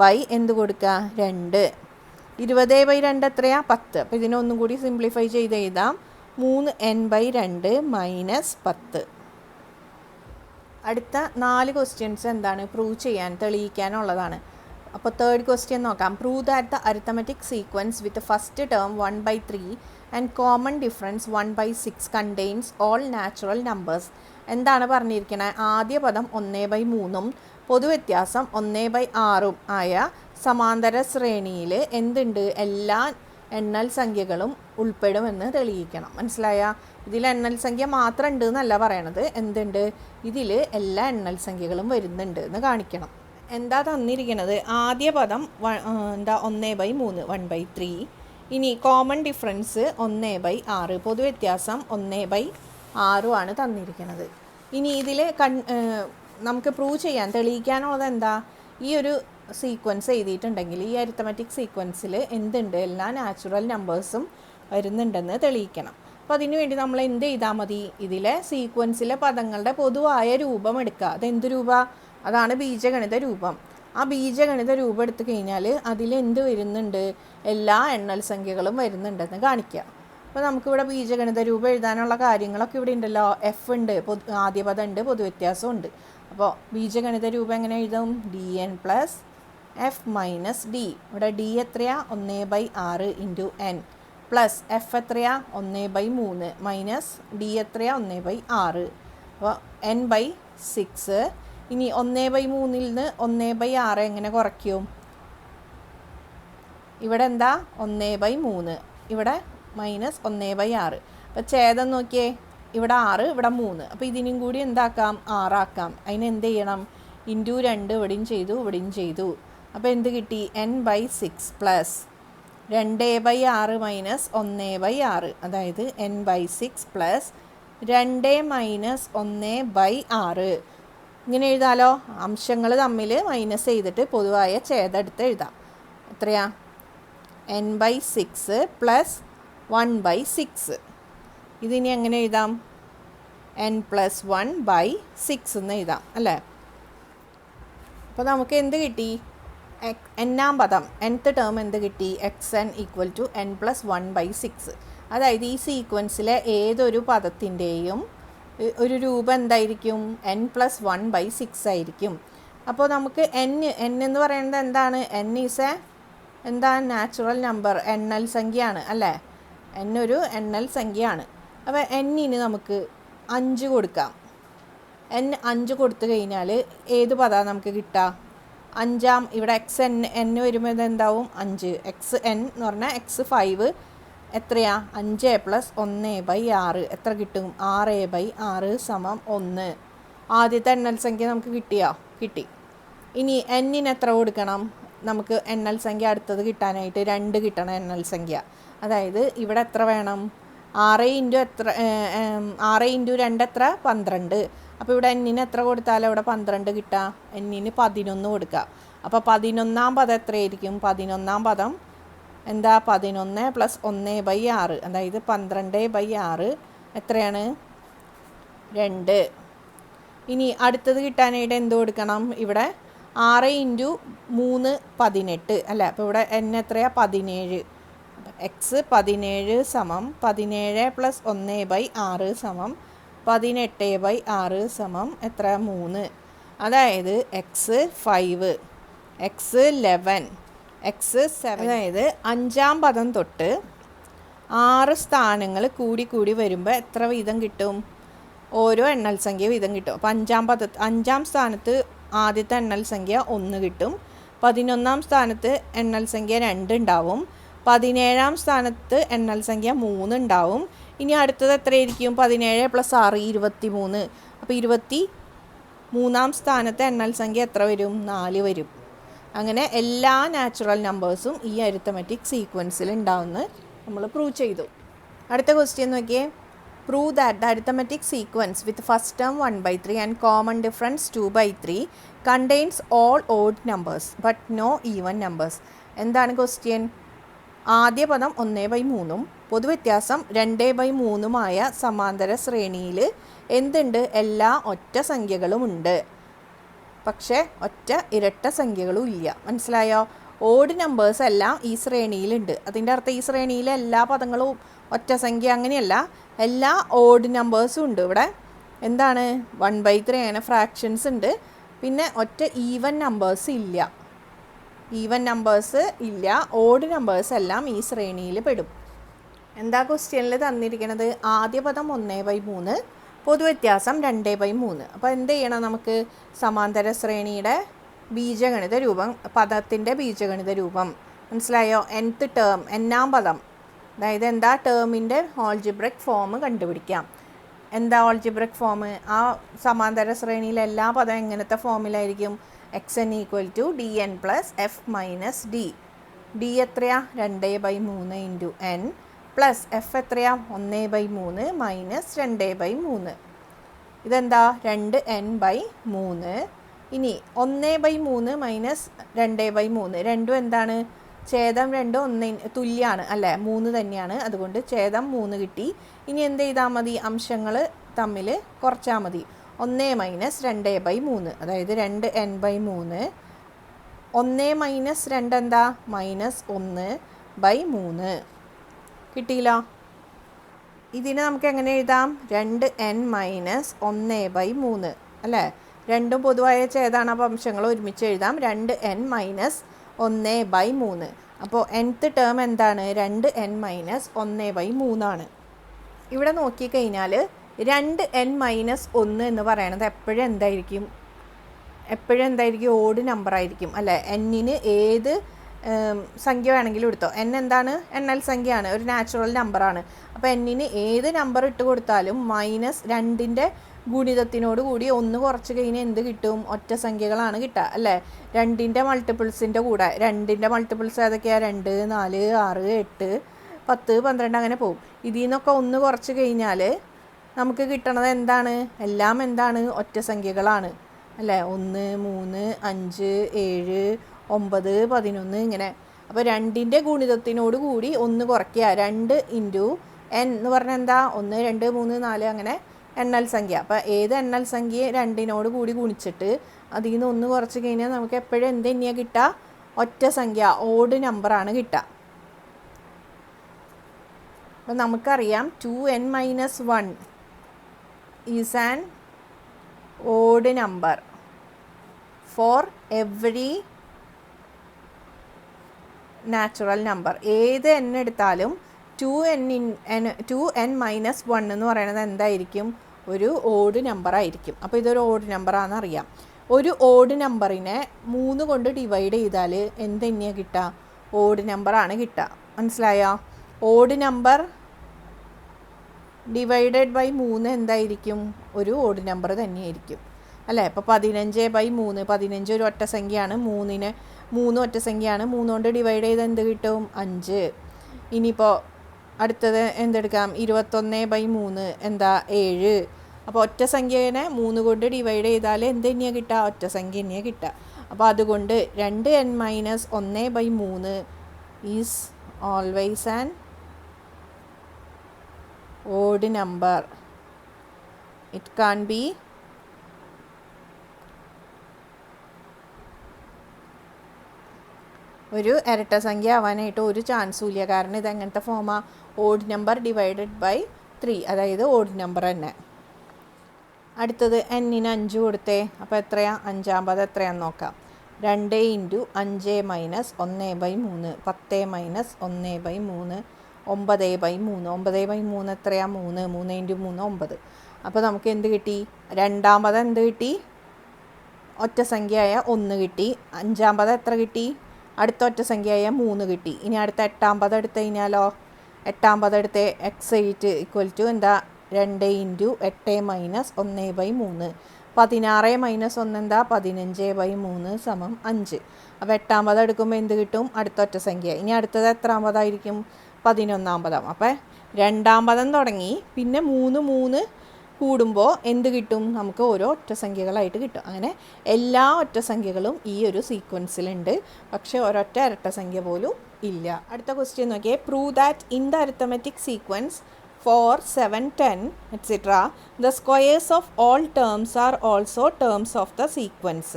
ബൈ എന്ത് കൊടുക്കുക? 2. 20/2 എത്രയാ? 10. അപ്പോൾ ഇതിനൊന്നും കൂടി സിംപ്ലിഫൈ ചെയ്ത് എഴുതാം. 3n/2 minus 10. അടുത്ത 4 ക്വസ്റ്റ്യൻസ് എന്താണ്? പ്രൂവ് ചെയ്യാൻ, തെളിയിക്കാനുള്ളതാണ്. അപ്പോൾ തേർഡ് ക്വസ്റ്റ്യൻ നോക്കാം. Prove that the arithmetic sequence with first term 1/3 and common difference 1/6 contains all natural numbers. എന്താണ് പറഞ്ഞിരിക്കുന്നത്? ആദ്യ പദം 1/3 പൊതുവ്യത്യാസം 1/6 ആയ സമാന്തര ശ്രേണിയിൽ എന്തുണ്ട്? എല്ലാ എണ്ണൽ സംഖ്യകളും ഉൾപ്പെടുമെന്ന് തെളിയിക്കണം. മനസ്സിലായ? ഇതിൽ എണ്ണൽ സംഖ്യ മാത്രം ഉണ്ട് എന്നല്ല പറയണത്, എന്തുണ്ട്, ഇതിൽ എല്ലാ എണ്ണൽ സംഖ്യകളും വരുന്നുണ്ട് എന്ന് കാണിക്കണം. എന്താ തന്നിരിക്കുന്നത്? ആദ്യ പദം 1/3 1/3. ഇനി കോമൺ ഡിഫറൻസ് 1/6, പൊതുവ്യത്യാസം 1/6 ആണ് തന്നിരിക്കുന്നത്. ഇനി ഇതിൽ നമുക്ക് പ്രൂവ് ചെയ്യാൻ, തെളിയിക്കാനുള്ളത് എന്താ? ഈ ഒരു സീക്വൻസ് എഴുതിയിട്ടുണ്ടെങ്കിൽ ഈ അരിത്തമാറ്റിക് സീക്വൻസിൽ എന്തുണ്ട്, എല്ലാ നാച്ചുറൽ നമ്പേഴ്സും വരുന്നുണ്ടെന്ന് തെളിയിക്കണം. അപ്പോൾ അതിനു വേണ്ടി നമ്മൾ എന്ത് ചെയ്താൽ മതി? ഇതിലെ സീക്വൻസിലെ പദങ്ങളുടെ പൊതുവായ രൂപം എടുക്കുക. അതെന്ത് രൂപ? അതാണ് ബീജഗണിത രൂപം. ആ ബീജഗണിത രൂപം എടുത്തു കഴിഞ്ഞാൽ അതിൽ എന്ത് വരുന്നുണ്ട്? എല്ലാ എണ്ണൽ സംഖ്യകളും വരുന്നുണ്ടെന്ന് കാണിക്കുക. അപ്പോൾ നമുക്കിവിടെ ബീജഗണിത രൂപം എഴുതാനുള്ള കാര്യങ്ങളൊക്കെ ഇവിടെ ഉണ്ടല്ലോ. എഫ് ഉണ്ട്, ആദ്യ പദം ഉണ്ട്, പൊതുവ്യത്യാസം ഉണ്ട്. അപ്പോൾ ബീജഗണിത രൂപം എങ്ങനെ എഴുതും? dn plus F minus D. ഇവിടെ ഡി എത്രയാ? 1/6 ഇൻറ്റു എൻ പ്ലസ് എഫ് എത്രയാ? 1/3 മൈനസ് ഡി എത്രയാ? 1/6. അപ്പോൾ n/6. ഇനി 1/3 നിന്ന് 1/6 എങ്ങനെ കുറയ്ക്കും? ഇവിടെ എന്താ? 1/3, ഇവിടെ മൈനസ് 1/6. അപ്പോൾ ഛേദം നോക്കിയേ, ഇവിടെ 6, ഇവിടെ 3. അപ്പോൾ ഇതിനും കൂടി എന്താക്കാം? 6 ആക്കാം. അതിന് എന്ത് ചെയ്യണം? ഇൻറ്റു 2 ഇവിടെയും ചെയ്തു, ഇവിടെയും ചെയ്തു. അപ്പോൾ എന്ത് കിട്ടി? n/6 പ്ലസ് 2/6 മൈനസ് 1/6, അതായത് n/6 പ്ലസ് 2 മൈനസ് 1/6. ഇങ്ങനെ എഴുതാലോ. അംശങ്ങൾ തമ്മിൽ മൈനസ് ചെയ്തിട്ട് പൊതുവായ ഛേദം എടുത്ത് എഴുതാം. എത്രയാ? n/6 plus 1/6. ഇതിനി എങ്ങനെ എഴുതാം? n+1/6 എന്ന് എഴുതാം അല്ലേ? അപ്പോൾ നമുക്ക് എന്ത് കിട്ടി? എന്നാം പദം, nth ടേം എന്ത് കിട്ടി? xn = n+1/6. അതായത് ഈ സീക്വൻസിലെ ഏതൊരു പദത്തിൻ്റെയും ഒരു രൂപം എന്തായിരിക്കും? n+1/6 ആയിരിക്കും. അപ്പോൾ നമുക്ക് n എന്ന് പറയുന്നത് എന്താണ്? n ഈസ് എന്താണ്? നാച്ചുറൽ നമ്പർ, എണ്ണൽ സംഖ്യയാണ് അല്ലേ? n ഒരു എണ്ണൽ സംഖ്യയാണ്. അപ്പോൾ n-ന് നമുക്ക് 5 കൊടുക്കാം. n 5 കൊടുത്തു കഴിഞ്ഞാൽ ഏത് പദമാണ് നമുക്ക് കിട്ടുക? അഞ്ചാം. ഇവിടെ n വരുമ്പോൾ ഇതെന്താവും? 5. xn എന്ന് പറഞ്ഞാൽ x5 എത്രയാ? 5 + 1/6 എത്ര കിട്ടും? 6/6 = 1. ആദ്യത്തെ എണ്ണൽ സംഖ്യ നമുക്ക് കിട്ടിയോ? കിട്ടി. ഇനി n-ന് എത്ര കൊടുക്കണം? നമുക്ക് എണ്ണൽ സംഖ്യ അടുത്തത് കിട്ടാനായിട്ട് 2 കിട്ടണം എണ്ണൽ സംഖ്യ. അതായത് ഇവിടെ എത്ര വേണം? 6 × 2 എത്ര? 12. അപ്പോൾ ഇവിടെ n-ന് എത്ര കൊടുത്താലും ഇവിടെ 12 കിട്ടുക? n-ന് 11 കൊടുക്കുക. അപ്പോൾ 11-ാം പദം എത്രയായിരിക്കും? 11-ാം പദം എന്താ? 11 + 1/6, അതായത് 12/6 എത്രയാണ്? 2. ഇനി അടുത്തത് കിട്ടാനായിട്ട് എന്ത് കൊടുക്കണം? ഇവിടെ 6 × 3 18 അല്ലേ? അപ്പോൾ ഇവിടെ n എത്രയാ? 17. x17 = 17 + 1/6 = 18/6 എത്ര? 3. അതായത് x5, x11, x7. അതായത് 5-ാം പദം തൊട്ട് 6 സ്ഥാനങ്ങൾ കൂടി വരുമ്പോൾ എത്ര വീതം കിട്ടും? ഓരോ എണ്ണൽ സംഖ്യ വീതം കിട്ടും. അപ്പോൾ 5-ാം സ്ഥാനത്ത് ആദ്യത്തെ എണ്ണൽ സംഖ്യ 1 കിട്ടും. 11-ാം സ്ഥാനത്ത് എണ്ണൽ സംഖ്യ 2 ഉണ്ടാവും. 17-ാം സ്ഥാനത്ത് എണ്ണൽ സംഖ്യ 3 ഉണ്ടാവും. ഇനി അടുത്തത് എത്രയായിരിക്കും? 17 + 6 23. അപ്പോൾ 23-ാം സ്ഥാനത്തെ എണ്ണൽ സംഖ്യ എത്ര വരും? 4 വരും. അങ്ങനെ എല്ലാ നാച്ചുറൽ നമ്പേഴ്സും ഈ അരിത്തമാറ്റിക് സീക്വൻസിൽ ഉണ്ടാവുമെന്ന് നമ്മൾ പ്രൂവ് ചെയ്തു. അടുത്ത ക്വസ്റ്റ്യൻ നോക്കിയേ. Prove that the arithmetic sequence with first term 1/3 and common difference 2/3 contains all odd numbers but no even numbers. എന്താണ് ക്വസ്റ്റ്യൻ? ആദ്യ പദം 1/3 പൊതുവ്യത്യാസം 2/3 സമാന്തര ശ്രേണിയിൽ എന്തുണ്ട്? എല്ലാ ഒറ്റ സംഖ്യകളും ഉണ്ട്, പക്ഷേ ഒറ്റ ഇരട്ട സംഖ്യകളും ഇല്ല. മനസ്സിലായോ? ഓഡ് നമ്പേഴ്സ് എല്ലാം ഈ ശ്രേണിയിലുണ്ട്. അതിൻ്റെ അർത്ഥം ഈ ശ്രേണിയിലെ എല്ലാ പദങ്ങളും ഒറ്റ സംഖ്യ അങ്ങനെയല്ല, എല്ലാ ഓഡ് നമ്പേഴ്സും ഉണ്ട്. ഇവിടെ എന്താണ്? 1/3 അങ്ങനെ ഫ്രാക്ഷൻസ് ഉണ്ട്. പിന്നെ ഒറ്റ ഈവൻ നമ്പേഴ്സ് ഇല്ല. ഈവൻ നമ്പേഴ്സ് ഇല്ല. ഓഡ് നമ്പേഴ്സ് എല്ലാം ഈ ശ്രേണിയിൽ പെടും. എന്താ ക്വസ്റ്റ്യനിൽ തന്നിരിക്കുന്നത്? ആദ്യ പദം 1/3, പൊതുവ്യത്യാസം 2/3. അപ്പോൾ എന്ത് ചെയ്യണം? നമുക്ക് സമാന്തര ശ്രേണിയുടെ ബീജഗണിത രൂപം, പദത്തിൻ്റെ ബീജഗണിത രൂപം മനസ്സിലായോ? nth ടേം, എന്നാം പദം, അതായത് എന്താ ടേമിൻ്റെ ഓൾജിബ്രിക് ഫോം കണ്ടുപിടിക്കാം. എന്താ ഓൾജിബ്രിക് ഫോം? ആ സമാന്തര ശ്രേണിയിലെ എല്ലാ പദം എങ്ങനത്തെ ഫോമിലായിരിക്കും? xn = dn + f - d. d എത്രയാ? 2/3 × n പ്ലസ് f എത്രയാ? 1/3 - 2/3. ഇതെന്താ? 2n/3. ഇനി 1/3 - 2/3 രണ്ടും എന്താണ്? ഛേദം രണ്ടും 1 തുല്യമാണ് അല്ലേ? 3 തന്നെയാണ്. അതുകൊണ്ട് ഛേദം 3 കിട്ടി. ഇനി എന്ത് ചെയ്താൽ മതി? അംശങ്ങൾ തമ്മിൽ കുറച്ചാൽ മതി. 1 - 2/3, അതായത് 2n/3. 1 - 2 എന്താ? -1/3 കിട്ടിയില്ല. ഇതിന് നമുക്ക് എങ്ങനെ എഴുതാം? 2n - 1/3 അല്ലേ? രണ്ടും പൊതുവായ ഛേദമാണ്. അപ്പോൾ അംശങ്ങൾ ഒരുമിച്ച് എഴുതാം. 2n - 1/3. അപ്പോൾ nth ടേം എന്താണ്? 2n - 1/3 ആണ്. ഇവിടെ നോക്കിക്കഴിഞ്ഞാൽ 2n - 1 എന്ന് പറയണത് എപ്പോഴും എന്തായിരിക്കും? ഓഡ് നമ്പർ ആയിരിക്കും അല്ലേ? എന്നിന് ഏത് സംഖ്യ വേണമെങ്കിലും എടുത്തോ. n എന്താണ്? എണ്ണൽ സംഖ്യയാണ്, ഒരു നാച്ചുറൽ നമ്പറാണ്. അപ്പോൾ എന്നിന് ഏത് നമ്പർ ഇട്ട് കൊടുത്താലും -2ൻ്റെ ഗുണിതത്തിനോട് കൂടി 1 കുറച്ച് കഴിഞ്ഞാൽ എന്ത് കിട്ടും? ഒറ്റ സംഖ്യകളാണ് കിട്ടുക അല്ലേ? 2ൻ്റെ മൾട്ടിപ്പിൾസിൻ്റെ കൂടെ. 2ൻ്റെ മൾട്ടിപ്പിൾസ് ഏതൊക്കെയാണ്? 2, 4, 6, 8, 10, 12 അങ്ങനെ പോകും. ഇതിൽ നിന്നൊക്കെ 1 കുറച്ച് കഴിഞ്ഞാൽ നമുക്ക് കിട്ടണത് എന്താണ്? എല്ലാം എന്താണ്? ഒറ്റ സംഖ്യകളാണ് അല്ലേ? 1, 3, 5, 7, 9, 11 ഇങ്ങനെ. അപ്പോൾ 2ൻ്റെ ഗുണിതത്തിനോട് കൂടി 1 കുറയ്ക്കുക. 2 × n എന്ന് പറഞ്ഞാൽ എന്താ? 1, 2, 3, 4 അങ്ങനെ എണ്ണൽ സംഖ്യ. അപ്പോൾ ഏത് എണ്ണൽ സംഖ്യയെ 2നോട് കൂടി ഗുണിച്ചിട്ട് അതിൽ നിന്ന് 1 കുറച്ച് കഴിഞ്ഞാൽ നമുക്ക് എപ്പോഴും എന്ത് തന്നെയാണ് കിട്ടുക? ഒറ്റ സംഖ്യ, ഓഡ് നമ്പറാണ് കിട്ടുക. അപ്പോൾ നമുക്കറിയാം 2n - 1 is an odd number for every natural number. ഏത് n എടുത്താലും 2n - 1 എന്ന് പറയുന്നത് എന്തായിരിക്കും? ഒരു ഓഡ് നമ്പർ ആയിരിക്കും. അപ്പോൾ ഇതൊരു ഓഡ് നമ്പറാണെന്ന് അറിയാം. ഒരു ഓഡ് നമ്പറിനെ 3 കൊണ്ട് ഡിവൈഡ് ചെയ്താൽ എന്ത് തന്നെയാണ് കിട്ടുക? ഓഡ് നമ്പറാണ് കിട്ടുക. മനസ്സിലായോ? ഓഡ് നമ്പർ ഡിവൈഡഡ് ബൈ 3 എന്തായിരിക്കും? ഒരു ഓഡ് നമ്പർ തന്നെയായിരിക്കും അല്ലേ? ഇപ്പോൾ 15/3, 15 ഒരു ഒറ്റ സംഖ്യയാണ്. 3 ഒറ്റ സംഖ്യയാണ്. 3 കൊണ്ട് ഡിവൈഡ് ചെയ്ത് എന്ത് കിട്ടും? 5. ഇനിയിപ്പോൾ അടുത്തത് എന്തെടുക്കാം? 21/3 എന്താ? 7. അപ്പോൾ ഒറ്റ സംഖ്യേനെ 3 കൊണ്ട് ഡിവൈഡ് ചെയ്താൽ എന്ത് തന്നെയാണ് കിട്ടുക? ഒറ്റ സംഖ്യ തന്നെയാണ് കിട്ടുക. അപ്പോൾ അതുകൊണ്ട് 2n - 1/3 is always an odd number. It can be ഒരു ഇരട്ട സംഖ്യ ആവാനായിട്ട് ഒരു ചാൻസും ഇല്ല. കാരണം ഇത് എങ്ങനത്തെ FOMAA? Odd number divided by 3, അതായത് ഓഡ് നമ്പർ തന്നെ. അടുത്തത് n-ന് 5 കൊടുത്തേ. അപ്പോൾ എത്രയാ? 5-ആം പദം എത്രയാണെന്ന് നോക്കാം. 2 × 5 - 1/3, 10 - 1/3, 9/3. 9/3 എത്രയാ? 3. 3 × 3 9. അപ്പോൾ നമുക്ക് എന്ത് കിട്ടി? 2-ആം പദം എന്ത് കിട്ടി? ഒറ്റ സംഖ്യയായ 1 കിട്ടി. 5-ആം പദം എത്ര കിട്ടി? അടുത്ത ഒറ്റ സംഖ്യയായ 3 കിട്ടി. ഇനി അടുത്ത 8-ആം പദം എടുത്തു കഴിഞ്ഞാലോ? 8-ആം പദം എടുത്ത് x8 = എന്താ? 2 × 8 - 1/3. 16 - 1 എന്താ? 15/3 = 5. അപ്പോൾ 8-ആം പദം എടുക്കുമ്പോൾ എന്ത് കിട്ടും? അടുത്ത ഒറ്റ സംഖ്യ. ഇനി അടുത്തത് എത്രാം പദമായിരിക്കും? 11-ആം പദം. അപ്പോൾ 2-ആം പദം തുടങ്ങി പിന്നെ 3 കൂടുമ്പോൾ എന്ത് കിട്ടും? നമുക്ക് ഓരോ ഒറ്റ സംഖ്യകളായിട്ട് കിട്ടും. അങ്ങനെ എല്ലാ ഒറ്റ സംഖ്യകളും ഈ ഒരു സീക്വൻസിലുണ്ട്. പക്ഷേ ഒരൊറ്റ ഇരട്ട സംഖ്യ പോലും ഇല്ല. അടുത്ത ക്വസ്റ്റ്യൻ നോക്കിയേ. Prove that in the arithmetic sequence 4, 7, 10 etc. the squares of all terms are also terms of the sequence.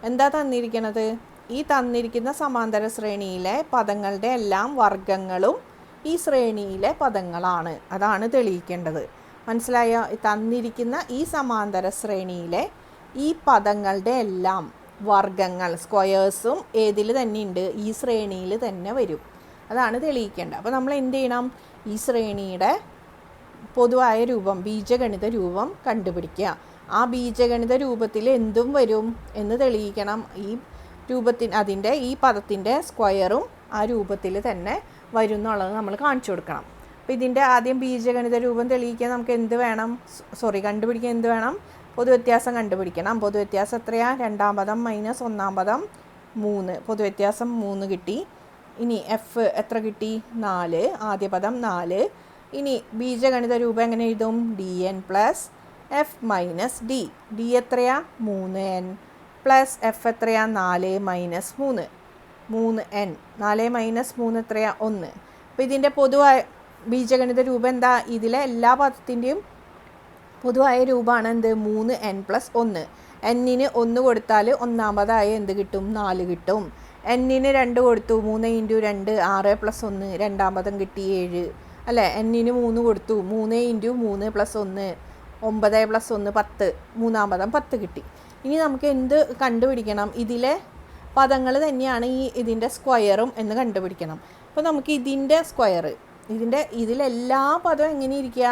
എന്താ തന്നിരിക്കുന്നത്? ഈ തന്നിരിക്കുന്ന സമാന്തര ശ്രേണിയിലെ പദങ്ങളുടെ എല്ലാം വർഗ്ഗങ്ങളും ഈ ശ്രേണിയിലെ പദങ്ങളാണ്. അതാണ് തെളിയിക്കേണ്ടത്. മനസ്സിലായോ? തന്നിരിക്കുന്ന ഈ സമാന്തര ശ്രേണിയിലെ ഈ പദങ്ങളുടെ എല്ലാം വർഗ്ഗങ്ങൾ, സ്ക്വയേഴ്സും ഏതിൽ തന്നെ ഉണ്ട്? ഈ ശ്രേണിയിൽ തന്നെ വരും. അതാണ് തെളിയിക്കേണ്ടത്. അപ്പോൾ നമ്മൾ എന്ത് ചെയ്യണം? ഈ ശ്രേണിയുടെ പൊതുവായ രൂപം, ബീജഗണിത രൂപം കണ്ടുപിടിക്കുക. ആ ബീജഗണിത രൂപത്തിൽ എന്തും വരും എന്ന് തെളിയിക്കണം. ഈ രൂപത്തിന് അതിൻ്റെ ഈ പദത്തിൻ്റെ സ്ക്വയറും ആ രൂപത്തിൽ തന്നെ വരും എന്നുള്ളത് നമ്മൾ കാണിച്ചു കൊടുക്കണം. അപ്പോൾ ഇതിൻ്റെ ആദ്യം ബീജഗണിത രൂപം തെളിയിക്കാൻ നമുക്ക് എന്ത് വേണം, കണ്ടുപിടിക്കാൻ എന്ത് വേണം, പൊതുവ്യത്യാസം കണ്ടുപിടിക്കണം. പൊതുവ്യത്യാസം എത്രയാണ്? രണ്ടാം പദം മൈനസ് ഒന്നാം പദം 3, പൊതുവ്യത്യാസം 3 കിട്ടി. ഇനി എഫ് എത്ര കിട്ടി? 4, ആദ്യ പദം 4. ഇനി ബീജഗണിത രൂപം എങ്ങനെ എഴുതും? dn plus F minus D. D എത്രയാ? 3n പ്ലസ് എഫ് എത്രയാ? 4 മൈനസ് 3, 3n. 4 മൈനസ് 3 എത്രയാ? 1. അപ്പോൾ ഇതിൻ്റെ പൊതുവായ ബീജഗണിത രൂപം എന്താ? ഇതിലെ എല്ലാ പദത്തിൻ്റെയും പൊതുവായ രൂപമാണ് എന്ത്? 3n plus 1. എന്നിന് 1 കൊടുത്താൽ ഒന്നാമതായ എന്ത് കിട്ടും? 4 കിട്ടും. എന്നിന് 2 കൊടുത്തു, 3 × 2 6 പ്ലസ് 1, രണ്ടാം പദം കിട്ടി 7 അല്ലേ. എന്നിന് 3 കൊടുത്തു, 3 × 3 പ്ലസ് 1 9 പ്ലസ് 1 10, മൂന്നാം പദം 10 കിട്ടി. ഇനി നമുക്ക് എന്ത് കണ്ടുപിടിക്കണം? ഇതിലെ പദങ്ങൾ തന്നെയാണ് ഇതിൻ്റെ സ്ക്വയറും എന്ന് കണ്ടുപിടിക്കണം. അപ്പോൾ നമുക്ക് ഇതിൻ്റെ സ്ക്വയർ, ഇതിലെല്ലാ പദവും എങ്ങനെ ഇരിക്കുക?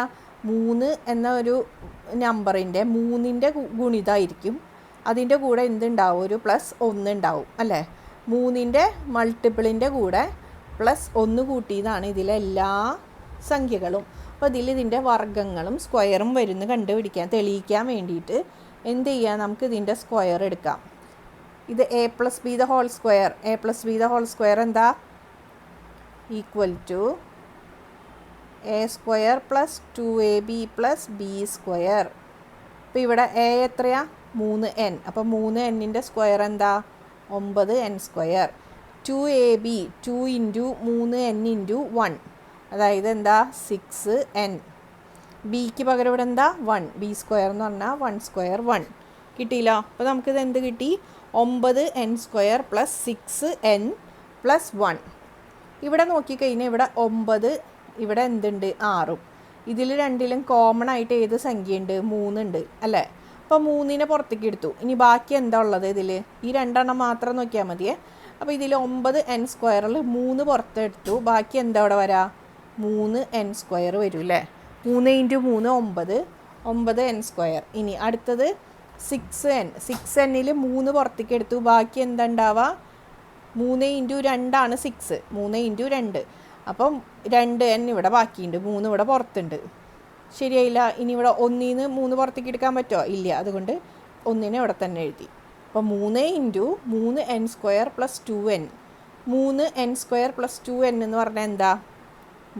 3 എന്ന ഒരു നമ്പറിൻ്റെ 3ൻ്റെ ഗുണിതമായിരിക്കും. അതിൻ്റെ കൂടെ എന്തുണ്ടാവും? ഒരു പ്ലസ് 1 ഉണ്ടാവും അല്ലേ. 3ൻ്റെ മൾട്ടിപ്പിളിൻ്റെ കൂടെ പ്ലസ് 1 കൂട്ടിയതാണ് ഇതിലെ എല്ലാ സംഖ്യകളും. അപ്പോൾ ഇതിൻ്റെ വർഗ്ഗങ്ങളും സ്ക്വയറും വരുന്ന തെളിയിക്കാൻ വേണ്ടിയിട്ട് എന്ത് ചെയ്യുക? നമുക്ക് ഇതിൻ്റെ സ്ക്വയർ എടുക്കാം. ഇത് a plus B the whole square. a plus B the whole square എന്താ? Equal to a square plus 2ab plus B square. അപ്പോൾ ഇവിടെ a എത്രയാ? 3n. അപ്പോൾ 3nൻ്റെ സ്ക്വയർ എന്താ? 9n square. 2ab 2 × 3n × 1, അതായത് എന്താ? 6n. ബിക്ക് പകരം ഇവിടെ എന്താ? 1. ബി സ്ക്വയർ എന്ന് പറഞ്ഞാൽ 1 സ്ക്വയർ 1 കിട്ടിയില്ല. അപ്പോൾ നമുക്കിത് എന്ത് കിട്ടി? 9n square plus 6n plus 1. ഇവിടെ നോക്കിക്കഴിഞ്ഞാൽ ഇവിടെ 9, ഇവിടെ എന്തുണ്ട്? 6. ഇതിൽ രണ്ടിലും കോമൺ ആയിട്ട് ഏത് സംഖ്യയുണ്ട്? 3 ഉണ്ട് അല്ലേ. അപ്പോൾ 3നെ പുറത്തേക്ക് എടുത്തു. ഇനി ബാക്കി എന്താ ഉള്ളത്? ഇതിൽ ഈ 2 എണ്ണം മാത്രം നോക്കിയാൽ മതിയേ. അപ്പോൾ ഇതിൽ 9n സ്ക്വയറിൽ 3 പുറത്തെടുത്തു. ബാക്കി എന്താ അവിടെ വരാ? 3n സ്ക്വയർ വരും അല്ലേ. 3 × 3 9n സ്ക്വയർ. ഇനി അടുത്തത് 6n. 6nൽ 3 പുറത്തേക്ക് എടുത്തു. ബാക്കി എന്താ ഉണ്ടാവുക? 3 × 2 ആണ് 6. 3 × 2. അപ്പം 2n ഇവിടെ ബാക്കിയുണ്ട്, 3 ഇവിടെ പുറത്തുണ്ട്. ശരിയായില്ല. ഇനി ഇവിടെ 1ൽ നിന്ന് 3 പുറത്തേക്ക് എടുക്കാൻ പറ്റുമോ? ഇല്ല. അതുകൊണ്ട് 1നെ ഇവിടെ തന്നെ എഴുതി. അപ്പോൾ 3 × 3n square plus 2n. 3n square plus 2n എന്ന് പറഞ്ഞാൽ എന്താ?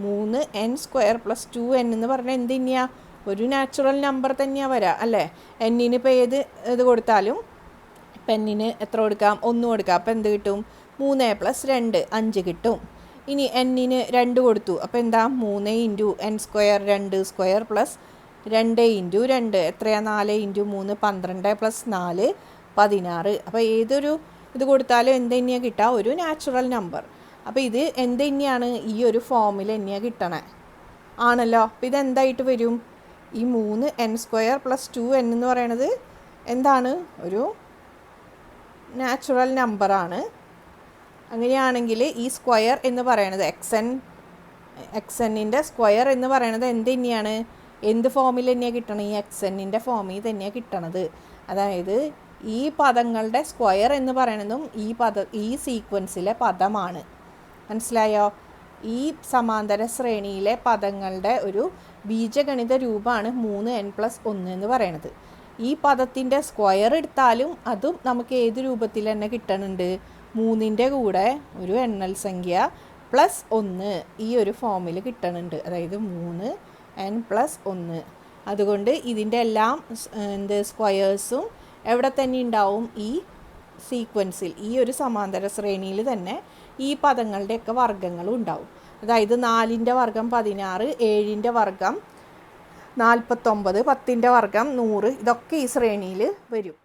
3n സ്ക്വയർ പ്ലസ് 2n എന്ന് പറഞ്ഞാൽ എന്ത് തന്നെയാണ്? ഒരു നാച്ചുറൽ നമ്പർ തന്നെയാണ് വരിക അല്ലേ. എന്നിന് ഇപ്പോൾ ഇത് കൊടുത്താലും ഇപ്പം എന്നിന് എത്ര കൊടുക്കാം? 1 കൊടുക്കാം. അപ്പോൾ എന്ത് കിട്ടും? 3 പ്ലസ് 2 5 കിട്ടും. ഇനി എന്നിന് 2 കൊടുത്തു. അപ്പോൾ എന്താ? 3 × n സ്ക്വയർ 2 സ്ക്വയർ പ്ലസ് 2 × 2 എത്രയാണ്? 4 × 3 12 പ്ലസ് 4 16. അപ്പോൾ ഏതൊരു ഇത് കൊടുത്താലും എന്ത് തന്നെയാണ് കിട്ടുക? ഒരു നാച്ചുറൽ നമ്പർ. അപ്പോൾ ഇത് എന്ത് തന്നെയാണ്? ഈ ഒരു ഫോമിൽ തന്നെയാണ് കിട്ടണേ ആണല്ലോ. അപ്പോൾ ഇതെന്തായിട്ട് വരും? ഈ 3n സ്ക്വയർ പ്ലസ് 2n എന്ന് പറയണത് എന്താണ്? ഒരു നാച്ചുറൽ നമ്പറാണ്. അങ്ങനെയാണെങ്കിൽ ഈ സ്ക്വയർ എന്ന് പറയണത് എക്സന്നിൻ്റെ സ്ക്വയർ എന്ന് പറയണത് എന്ത് തന്നെയാണ്? എന്ത് ഫോമിൽ തന്നെയാണ് കിട്ടണം? ഈ എക്സന്നിൻ്റെ ഫോമിൽ തന്നെയാണ് കിട്ടണത്. അതായത് ഈ പദങ്ങളുടെ സ്ക്വയർ എന്ന് പറയണതും ഈ സീക്വൻസിലെ പദമാണ്. മനസ്സിലായോ? ഈ സമാന്തര ശ്രേണിയിലെ പദങ്ങളുടെ ഒരു ബീജഗണിത രൂപമാണ് 3n പ്ലസ് 1 എന്ന് പറയണത്. ഈ പദത്തിൻ്റെ സ്ക്വയർ എടുത്താലും അതും നമുക്ക് ഏത് രൂപത്തിൽ തന്നെ കിട്ടണുണ്ട്? 3ൻ്റെ കൂടെ ഒരു എണ്ണൽ സംഖ്യ പ്ലസ് 1 ഈ ഒരു ഫോമിൽ കിട്ടണുണ്ട്. അതായത് 3n പ്ലസ് 1. അതുകൊണ്ട് ഇതിൻ്റെ എല്ലാം സ്ക്വയേഴ്സും എവിടെ തന്നെ ഉണ്ടാവും? ഈ സീക്വൻസിൽ, ഈ ഒരു സമാന്തര ശ്രേണിയിൽ തന്നെ ഈ പദങ്ങളുടെയൊക്കെ വർഗ്ഗങ്ങളും ഉണ്ടാവും. അതായത് 4ൻ്റെ വർഗ്ഗം 16, 7ൻ്റെ വർഗ്ഗം 49, 10ൻ്റെ വർഗ്ഗം 100, ഇതൊക്കെ ഈ ശ്രേണിയിൽ വരും.